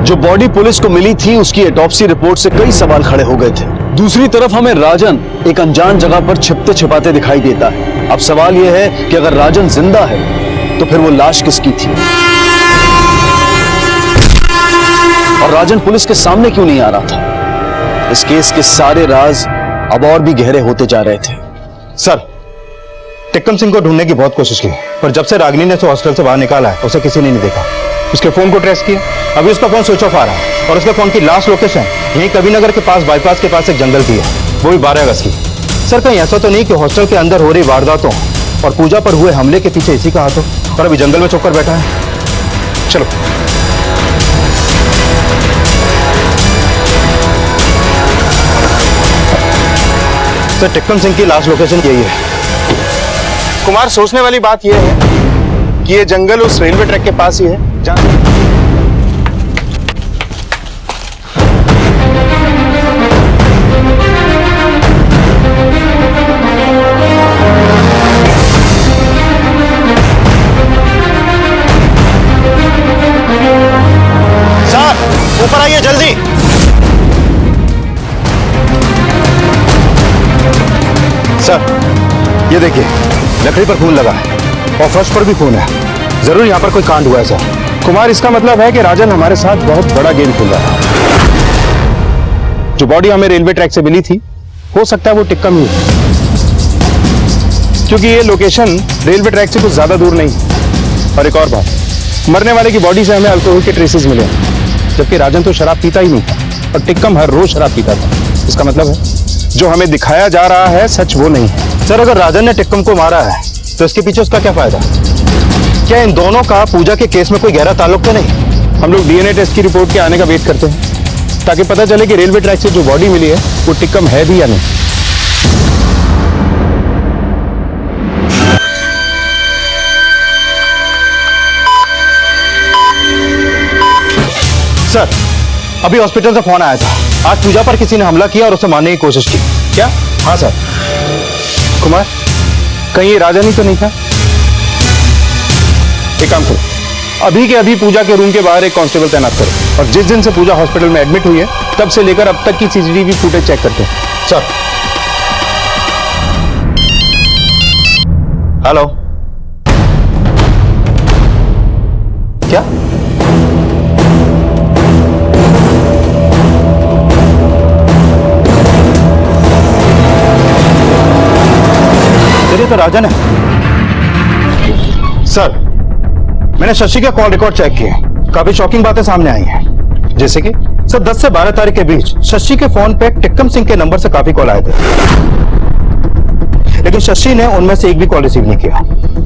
जो बॉडी पुलिस को मिली थी उसकी ऑटोप्सी रिपोर्ट से कई सवाल खड़े हो गए थे। दूसरी तरफ हमें राजन एक अनजान जगह पर छिपते छिपाते दिखाई देता है। अब सवाल यह है कि अगर राजन जिंदा है तो फिर वो लाश किसकी थी, और राजन पुलिस के सामने क्यों नहीं आ रहा था? इस केस के सारे राज अब और भी गहरे होते जा रहे थे। सर, टिक्कम सिंह को ढूंढने की बहुत कोशिश की, पर जब से रागिनी ने उसे हॉस्टल से बाहर निकाला है उसे किसी ने नहीं देखा। उसके फोन को ट्रेस किया, अभी उसका फोन स्विच ऑफ आ रहा है, और उसके फोन की लास्ट लोकेशन यही कविनगर के पास बाईपास के पास एक जंगल की है, वो भी 12 अगस्त की। सर, कहीं ऐसा तो नहीं कि हॉस्टल के अंदर हो रही वारदातों और पूजा पर हुए हमले के पीछे इसी का हाथ हो और अभी जंगल में छुपकर बैठा है? चलो। सर, टिक्कम सिंह की लास्ट लोकेशन यही है। कुमार, सोचने वाली बात यह है कि ये जंगल उस रेलवे ट्रैक के पास ही है जहां सर, ऊपर आइए जल्दी। सर, ये देखिए, लकड़ी पर खून लगा है और फर्श पर भी खून है। जरूर यहाँ पर कोई कांड हुआ है सर। कुमार, इसका मतलब है कि राजन हमारे साथ बहुत बड़ा गेम खेल रहा है। जो बॉडी हमें रेलवे ट्रैक से मिली थी, हो सकता है वो टिक्कम ही है, क्योंकि ये लोकेशन रेलवे ट्रैक से कुछ ज्यादा दूर नहीं है। और एक और बात, मरने वाले की बॉडी से हमें अल्कोहल के ट्रेसेस मिले, जबकि राजन तो शराब पीता ही नहीं था और टिक्कम हर रोज शराब पीता था। इसका मतलब है जो हमें दिखाया जा रहा है सच वो नहीं है। सर, अगर राजन ने टिक्कम को मारा है तो इसके पीछे उसका क्या फायदा? क्या इन दोनों का पूजा के केस में कोई गहरा ताल्लुक तो नहीं? हम लोग डीएनए टेस्ट की रिपोर्ट के आने का वेट करते हैं ताकि पता चले कि रेलवे ट्रैक से जो बॉडी मिली है वो टिक्कम है भी या नहीं। सर, अभी हॉस्पिटल से फोन आया था। आज पूजा पर किसी ने हमला किया और उसे मारने की कोशिश की। क्या? हाँ सर। कुमार, कहीं ये राजा नहीं तो नहीं था? एक काम करो, अभी के अभी पूजा के रूम के बाहर एक कांस्टेबल तैनात करो और जिस दिन से पूजा हॉस्पिटल में एडमिट हुई है तब से लेकर अब तक की सीसीटीवी फुटेज चेक करते हैं। सर। हेलो। क्या? तो राजन है। सर, मैंने शशि का कॉल रिकॉर्ड चेक किया, काफी शॉकिंग बातें सामने आई हैं। जैसे कि सर 10 से 12 तारीख के बीच शशि के फोन पे टिक्कम सिंह के नंबर से काफी कॉल आए थे, लेकिन शशि ने उनमें से एक भी कॉल रिसीव नहीं किया।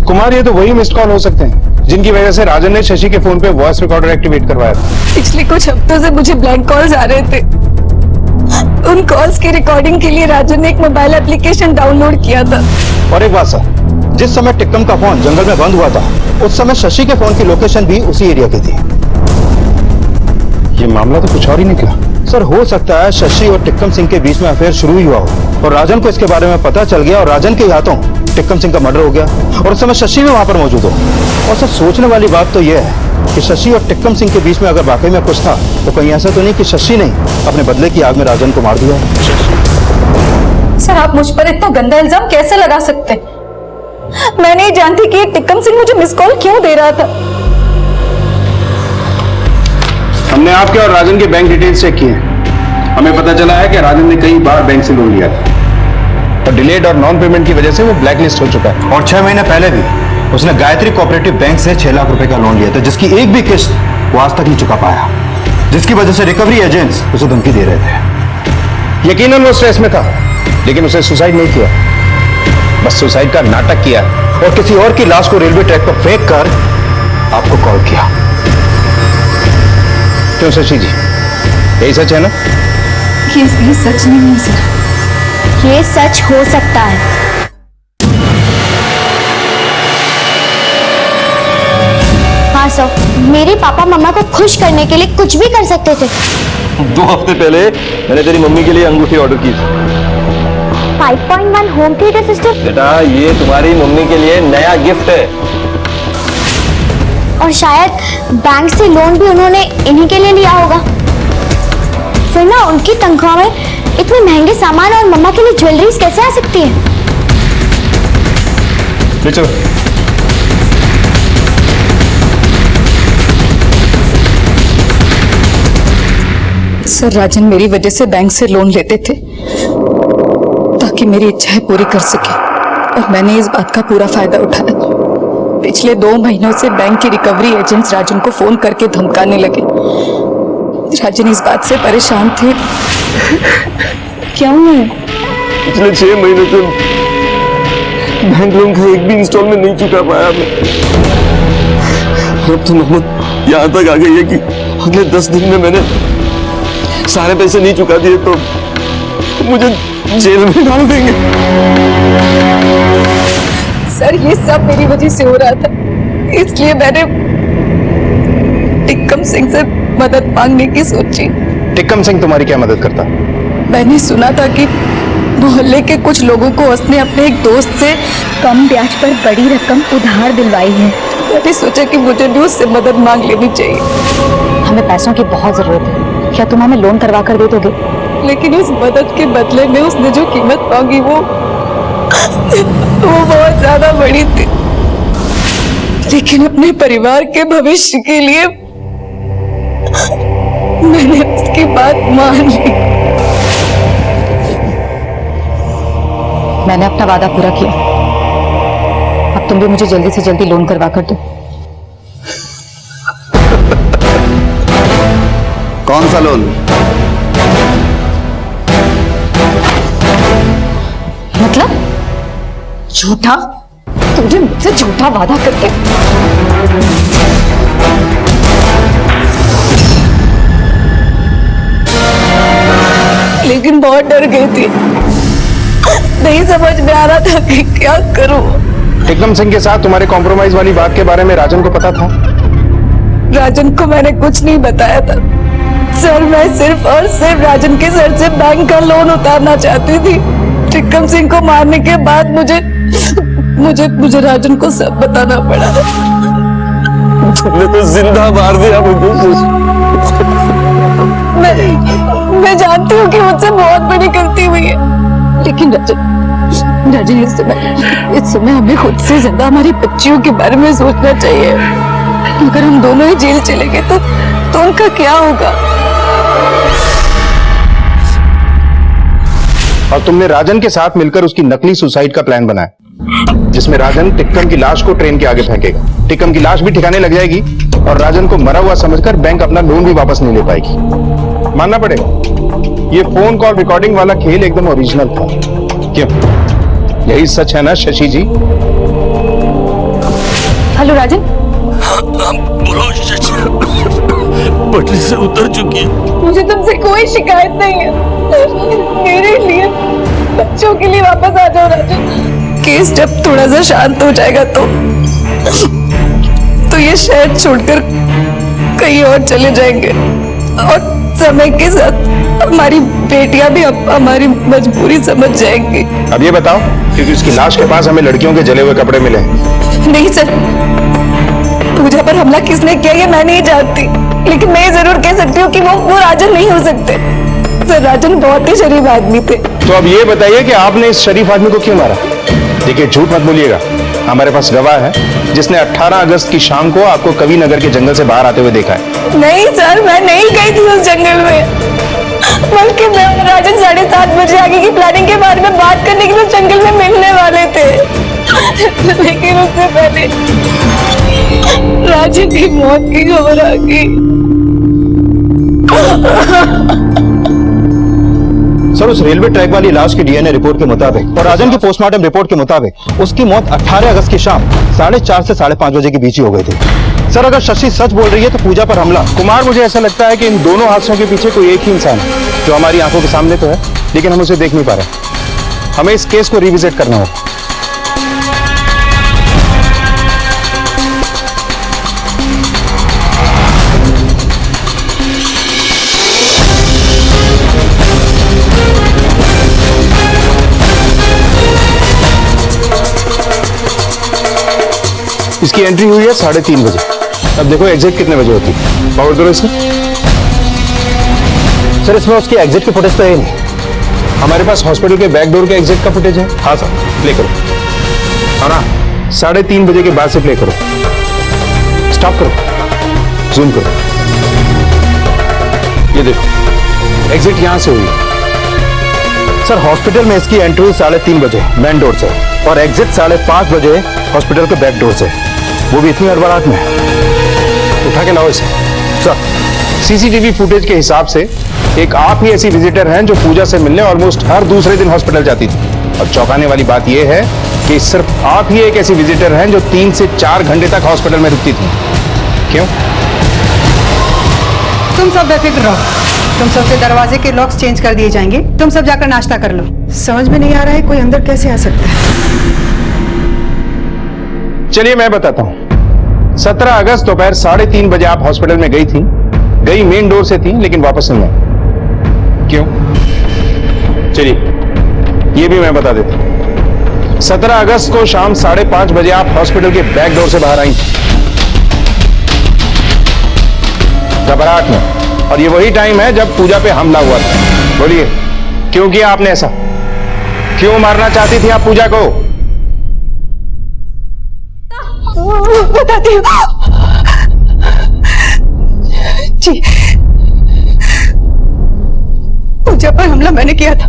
कुमार, ये तो वही मिस्ड कॉल हो सकते हैं जिनकी वजह से राजन ने शशि के फोन पे वॉइस रिकॉर्डर एक्टिवेट करवाया था। पिछले कुछ हफ्तों से मुझे ब्लैंक कॉल्स आ रहे थे। उन कॉल्स की रिकॉर्डिंग के लिए राजन ने एक मोबाइल एप्लीकेशन डाउनलोड किया था। और एक बात सर, जिस समय टिक्कम का फोन जंगल में बंद हुआ था उस समय शशि के फोन की लोकेशन भी उसी एरिया की थी। ये मामला तो कुछ और ही निकला। सर, हो सकता है शशि और टिक्कम सिंह के बीच में अफेयर शुरू ही हुआ हो और राजन को इसके बारे में पता चल गया और राजन के हाथों टिक्कम सिंह का मर्डर हो गया और उस समय शशि भी वहां पर मौजूद हो। और सर, सोचने वाली बात तो यह है कि शशि और टिक्कम सिंह के बीच में अगर वाकई में कुछ था तो कहीं ऐसा तो नहीं कि शशि ने अपने बदले की आग में राजन को मार दिया। सर, आप मुझ पर इतना गंदा इल्जाम कैसे लगा सकते हैं? मैं नहीं जानती कि टिक्कम सिंह मुझे मिस कॉल क्यों दे रहा था। हमने आपके और राजन के बैंक डिटेल्स चेक किए। हमें पता चला है कि राजन ने कई बार बैंक से लोन लिया था और डिलेड और नॉन पेमेंट की वजह से वो ब्लैकलिस्ट हो चुका है। और 6 महीने पहले भी उसने गायत्री कोऑपरेटिव बैंक से 6 लाख रुपए का लोन लिया था, जिसकी एक भी किस्त वो आज तक नहीं चुका पाया, जिसकी वजह से रिकवरी एजेंट्स उसे धमकी दे रहे थे। यकीनन वो स्ट्रेस में था, लेकिन उसे सुसाइड नहीं किया, बस सुसाइड का नाटक किया और किसी और की लाश को रेलवे ट्रैक पर फेंक कर आपको कॉल किया। क्यों शशि जी, यही सच है ना? ये सच नहीं है सर। ये सच हो सकता है। हाँ सर, मेरे पापा मम्मा को खुश करने के लिए कुछ भी कर सकते थे। 2 हफ्ते पहले मैंने तेरी मम्मी के लिए अंगूठी ऑर्डर की थी। 5.1 होम थिएटर सिस्टम। बेटा, ये तुम्हारी मम्मी के लिए नया गिफ्ट है। और शायद बैंक से लोन भी उन्होंने इन्हीं के लिए लिया होगा। फिर ना उनकी तनख्वाह में इतने महंगे सामान और मम्मा के लिए ज्वेलरीज कैसे आ सकती है? ले चलो। सर, राजन मेरी वजह से बैंक से लोन लेते थे ताकि मेरी इच्छाएं पूरी कर सके और मैंने इस बात का पूरा फायदा उठाया। पिछले 2 महीनों से बैंक के रिकवरी एजेंट्स राजन को फोन करके धमकाने लगे। राजन इस बात से परेशान थे। क्या हुआ? पिछले 6 महीने से बैंक लोन का एक भी इंस्टॉलमेंट नहीं चुका पाया मैं। अब तो नौबत यहाँ तक आ गई है कि अगले 10 दिन में मैंने सारे पैसे नहीं चुका दिए तो मुझे जेल में डाल देंगे। सर, ये सब मेरी वजह से हो रहा था, इसलिए मैंने टिक्कम सिंह से मदद मांगने की सोची। टिक्कम सिंह तुम्हारी क्या मदद करता? मैंने सुना था कि मोहल्ले के कुछ लोगों को उसने अपने एक दोस्त से कम ब्याज पर बड़ी रकम उधार दिलवाई है। मैंने सोचा कि मुझे भी उससे मदद मांग लेनी चाहिए। हमें पैसों की बहुत जरूरत है, क्या तुम हमें लोन करवा कर दे दोगे? लेकिन उस मदद के बदले में उसने जो कीमत मांगी वो बहुत ज्यादा बड़ी थी। लेकिन अपने परिवार के भविष्य के लिए मैंने उसकी बात मान ली। मैंने अपना वादा पूरा किया, अब तुम भी मुझे जल्दी से जल्दी लोन करवा कर दो। कौन सा लोन? मतलब झूठा? तुमने मुझसे झूठा वादा करके लेकिन बहुत डर गई थी, नहीं समझ में आ रहा था कि क्या करूं। टिकम सिंह के साथ तुम्हारे कॉम्प्रोमाइज वाली बात के बारे में राजन को पता था? राजन को मैंने कुछ नहीं बताया था सर। मैं सिर्फ और सिर्फ राजन के सर से बैंक का लोन उतारना चाहती थी। टिकम सिंह को मारने के बाद मुझे राजन को सब बताना पड़ा। तुमने तो जिंदा मार दिया मुझे। मैं जानती हूँ कि मुझसे बहुत बड़ी गलती हुई है, लेकिन राजन इस समय हमें खुद से ज्यादा हमारी बच्चियों के बारे में सोचना चाहिए। अगर हम दोनों ही जेल चले गए तो उनका क्या होगा? और तुमने राजन के साथ मिलकर उसकी नकली सुसाइड का प्लान बनाया, जिसमें राजन टिक्कम की लाश को ट्रेन के आगे फेंकेगा। टिक्कम की लाश भी ठिकाने लग जाएगी और राजन को मरा हुआ समझकर बैंक अपना लोन भी वापस नहीं ले पाएगी। मानना पड़ेगा, ये फोन कॉल रिकॉर्डिंग वाला खेल एकदम ओरिजिनल था। क्यों, यही सच है ना शशि जी? हेलो राजन। बोलो शशि, पटरी से उतर चुकी है। मुझे तुमसे कोई शिकायत नहीं है। मेरे लिए, बच्चों के लिए वापस आ जाओ राजन। केस जब थोड़ा सा शांत हो जाएगा तो ये शहर छोड़कर कहीं और चले जाएंगे और समय के साथ हमारी बेटियां भी हमारी मजबूरी समझ जाएंगी। अब ये बताओ, क्योंकि उसकी लाश के पास हमें लड़कियों के जले हुए कपड़े मिले। नहीं सर, पूजा पर हमला किसने किया ये मैं नहीं जानती, लेकिन मैं जरूर कह सकती हूँ कि वो राजन नहीं हो सकते। सर, राजन बहुत ही शरीफ आदमी थे। तो अब ये बताइए कि आपने इस शरीफ आदमी को क्यों मारा? देखिए, झूठ मत बोलिएगा, हमारे पास गवाह है जिसने 18 अगस्त की शाम को आपको कवि नगर के जंगल से बाहर आते हुए देखा है। नहीं सर, मैं नहीं गई थी उस जंगल में, बल्कि मैं और राजन 7:30 बजे आगे की प्लानिंग के बारे में बात करने के लिए जंगल में मिलने वाले थे। लेकिन उससे पहले राजन की मौत की खबर आ गई। सर, उस रेलवे ट्रैक वाली लाश की डीएनए रिपोर्ट के मुताबिक और राजन की पोस्टमार्टम रिपोर्ट के मुताबिक उसकी मौत 18 अगस्त की शाम 4:30 से 5:30 बजे के बीच ही हो गई थी। सर, अगर शशि सच बोल रही है तो पूजा पर हमला। कुमार, मुझे ऐसा लगता है कि इन दोनों हादसों के पीछे कोई एक ही इंसान है जो हमारी आंखों के सामने तो है, लेकिन हम उसे देख नहीं पा रहे। हमें इस केस को रिविजिट करना होगा। इसकी एंट्री हुई है 3:30 बजे। अब देखो एग्जिट कितने बजे होती है। पावर दो इसमें। सर, इसमें उसकी एग्जिट की फुटेज तो है नहीं। हमारे पास हॉस्पिटल के बैक डोर के एग्जिट का फुटेज है। हाँ सर, प्ले करो। और हाँ, 3:30 बजे के बाद से प्ले करो। स्टॉप करो, जूम करो। ये देखो, एग्जिट यहां से हुई। सर, हॉस्पिटल में इसकी एंट्री 3:30 बजे मेन डोर से और एग्जिट 5:30 बजे हॉस्पिटल के बैक डोर से, वो भी इतनी हड़बड़ाहट में। उठा के लाओ इसे। सर, सीसीटीवी फुटेज के हिसाब से एक आप ही ऐसी विजिटर हैं जो पूजा से मिलने ऑलमोस्ट हर दूसरे दिन हॉस्पिटल जाती थी। और चौंकाने वाली बात यह है कि सिर्फ आप ही एक ऐसी विजिटर हैं जो 3 से 4 घंटे तक हॉस्पिटल में रुकती थी। क्यों? तुम सब बेफिक्र रहो, तुम सबके दरवाजे के लॉक्स चेंज कर दिए जाएंगे। तुम सब जाकर नाश्ता कर लो। समझ में नहीं आ रहा है कोई अंदर कैसे आ सकता है। चलिए मैं बताता हूं। 17 अगस्त दोपहर 3:30 बजे आप हॉस्पिटल में गई थी। गई मेन डोर से थी, लेकिन वापस नहीं आई। क्यों? चलिए ये भी मैं बता देता हूं। 17 अगस्त को शाम 5:30 बजे आप हॉस्पिटल के बैक डोर से बाहर आई घबराहट में, और ये वही टाइम है जब पूजा पे हमला हुआ था। बोलिए क्यों किया आपने ऐसा? क्यों मारना चाहती थी आप पूजा को? बताती हूँ जी। पूजा पर हमला मैंने किया था।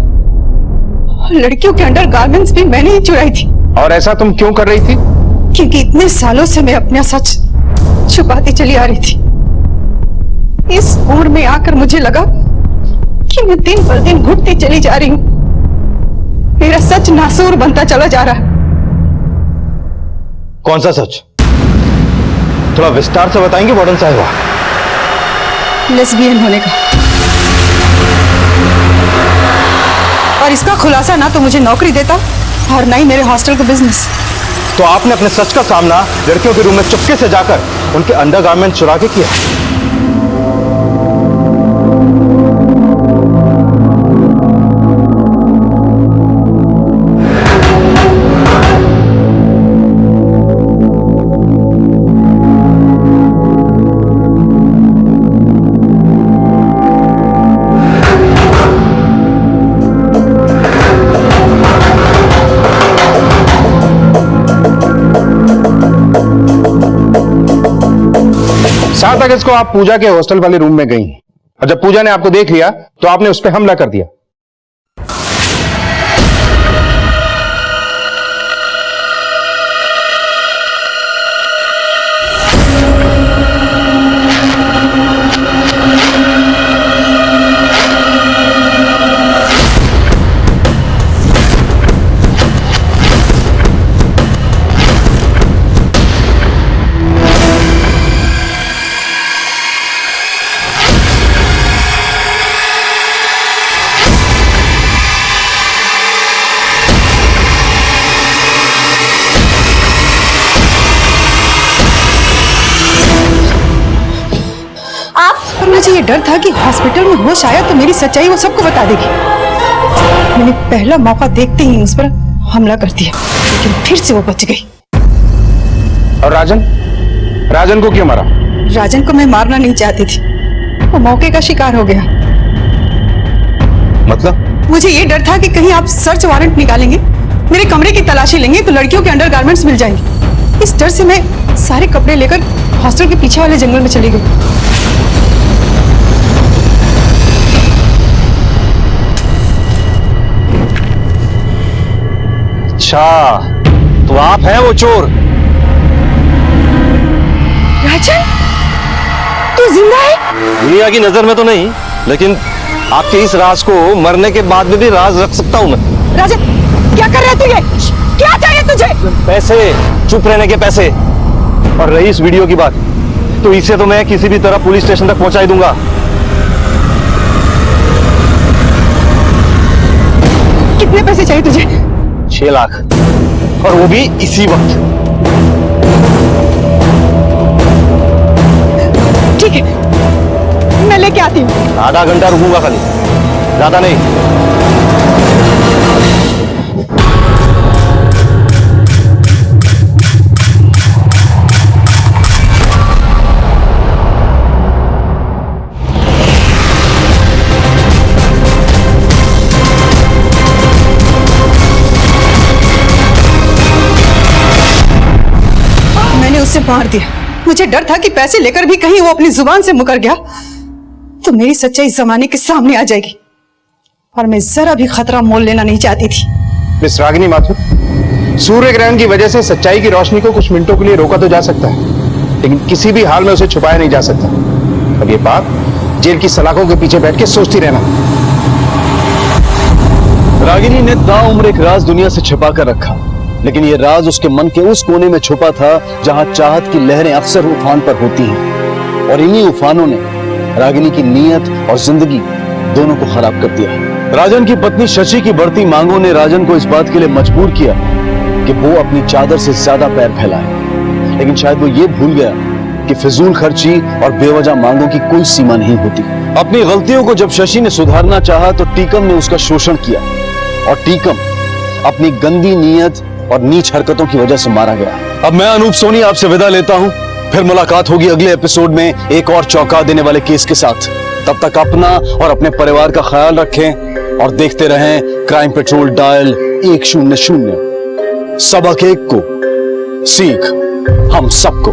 लड़कियों के अंडर गारमेंट्स भी मैंने ही चुराई थी। और ऐसा तुम क्यों कर रही थी? क्योंकि इतने सालों से मैं अपना सच छुपाती चली आ रही थी। इस उम्र में आकर मुझे लगा कि मैं दिन पर दिन घुटती चली जा रही हूँ। मेरा सच नासूर बनता चला जा रहा है। कौन सा सच? थोड़ा विस्तार से बताएंगे वार्डन साहिबा? लेस्बियन होने का। और इसका खुलासा ना तो मुझे नौकरी देता और ना ही मेरे हॉस्टल का बिजनेस। तो आपने अपने सच का सामना लड़कियों के रूम में चुपके से जाकर उनके अंडरगारमेंट चुरा के किया। सात अगस्त को आप पूजा के हॉस्टल वाले रूम में गई और जब पूजा ने आपको देख लिया तो आपने उस पर हमला कर दिया। मुझे ये डर था कि हॉस्पिटल में होश आया तो मेरी सच्चाई वो सबको बता देगी। मैंने पहला मौका देखते ही उस पर हमला कर दिया, लेकिन फिर से वो बच गई। और राजन को क्यों मारा? राजन को मैं मारना नहीं चाहती थी, वो मौके का शिकार हो गया। मतलब? मुझे ये डर था कि कहीं आप सर्च वारंट निकालेंगे, मेरे कमरे की तलाशी लेंगे तो लड़कियों के अंडरगारमेंट्स मिल जाएंगे। इस डर से मैं सारे कपड़े लेकर हॉस्टल के पीछे वाले जंगल में चली गई। अच्छा, तो आप हैं वो चोर? राजन, तू जिंदा है? दुनिया की नजर में तो नहीं, लेकिन आपके इस राज को मरने के बाद में भी राज रख सकता हूं मैं। राजन, क्या कर रहे तू ये? क्या चाहिए तुझे? पैसे, चुप रहने के पैसे। और रही इस वीडियो की बात, तो इसे तो मैं किसी भी तरह पुलिस स्टेशन तक पहुंचा ही दूंगा। कितने पैसे चाहिए तुझे? 6 लाख, और वो भी इसी वक्त। ठीक है, मैं लेके आती हूँ। आधा घंटा रुकूंगा खाली, ज्यादा नहीं। उससे मार दिया। मुझे डर था कि पैसे लेकर भी कहीं वो अपनी जुबान से मुकर गया तो मेरी सच्चाई जमाने के सामने आ जाएगी, और मैं जरा भी खतरा मोल लेना नहीं चाहती थी। मिस रागिनी माथुर, सूर्य ग्रहण की वजह से सच्चाई की रोशनी को कुछ मिनटों के लिए रोका तो जा सकता है, लेकिन किसी भी हाल में उसे छुपाया नहीं जा सकता। अब ये बात जेल की सलाखों के पीछे बैठ के सोचती रहना। रागिनी ने ताउम्र एक राज दुनिया से छिपा कर रखा, लेकिन यह राज उसके मन के उस कोने में छुपा था जहां चाहत की लहरें अक्सर उफान पर होती हैं, और इन्हीं उफानों ने रागिनी की नीयत और जिंदगी दोनों को खराब कर दिया। राजन की पत्नी शशि की बढ़ती मांगों ने राजन को इस बात के लिए मजबूर किया कि वो अपनी चादर से ज्यादा पैर फैलाए, लेकिन शायद वो ये भूल गया कि फिजूल खर्ची और बेवजह मांगों की कोई सीमा नहीं होती। अपनी गलतियों को जब शशि ने सुधारना चाहा तो टीकम ने उसका शोषण किया, और टीकम अपनी गंदी नीयत और नीच हरकतों की वजह से मारा गया। अब मैं अनूप सोनी आपसे विदा लेता हूं, फिर मुलाकात होगी अगले एपिसोड में एक और चौंका देने वाले केस के साथ। तब तक अपना और अपने परिवार का ख्याल रखें और देखते रहें क्राइम पेट्रोल डायल 100। सबक एक को सीख हम सबको।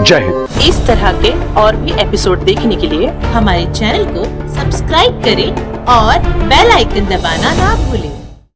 जय हिंद। इस तरह के और भी एपिसोड देखने के लिए हमारे चैनल को सब्सक्राइब करें और बेल आइकन दबाना ना भूलें।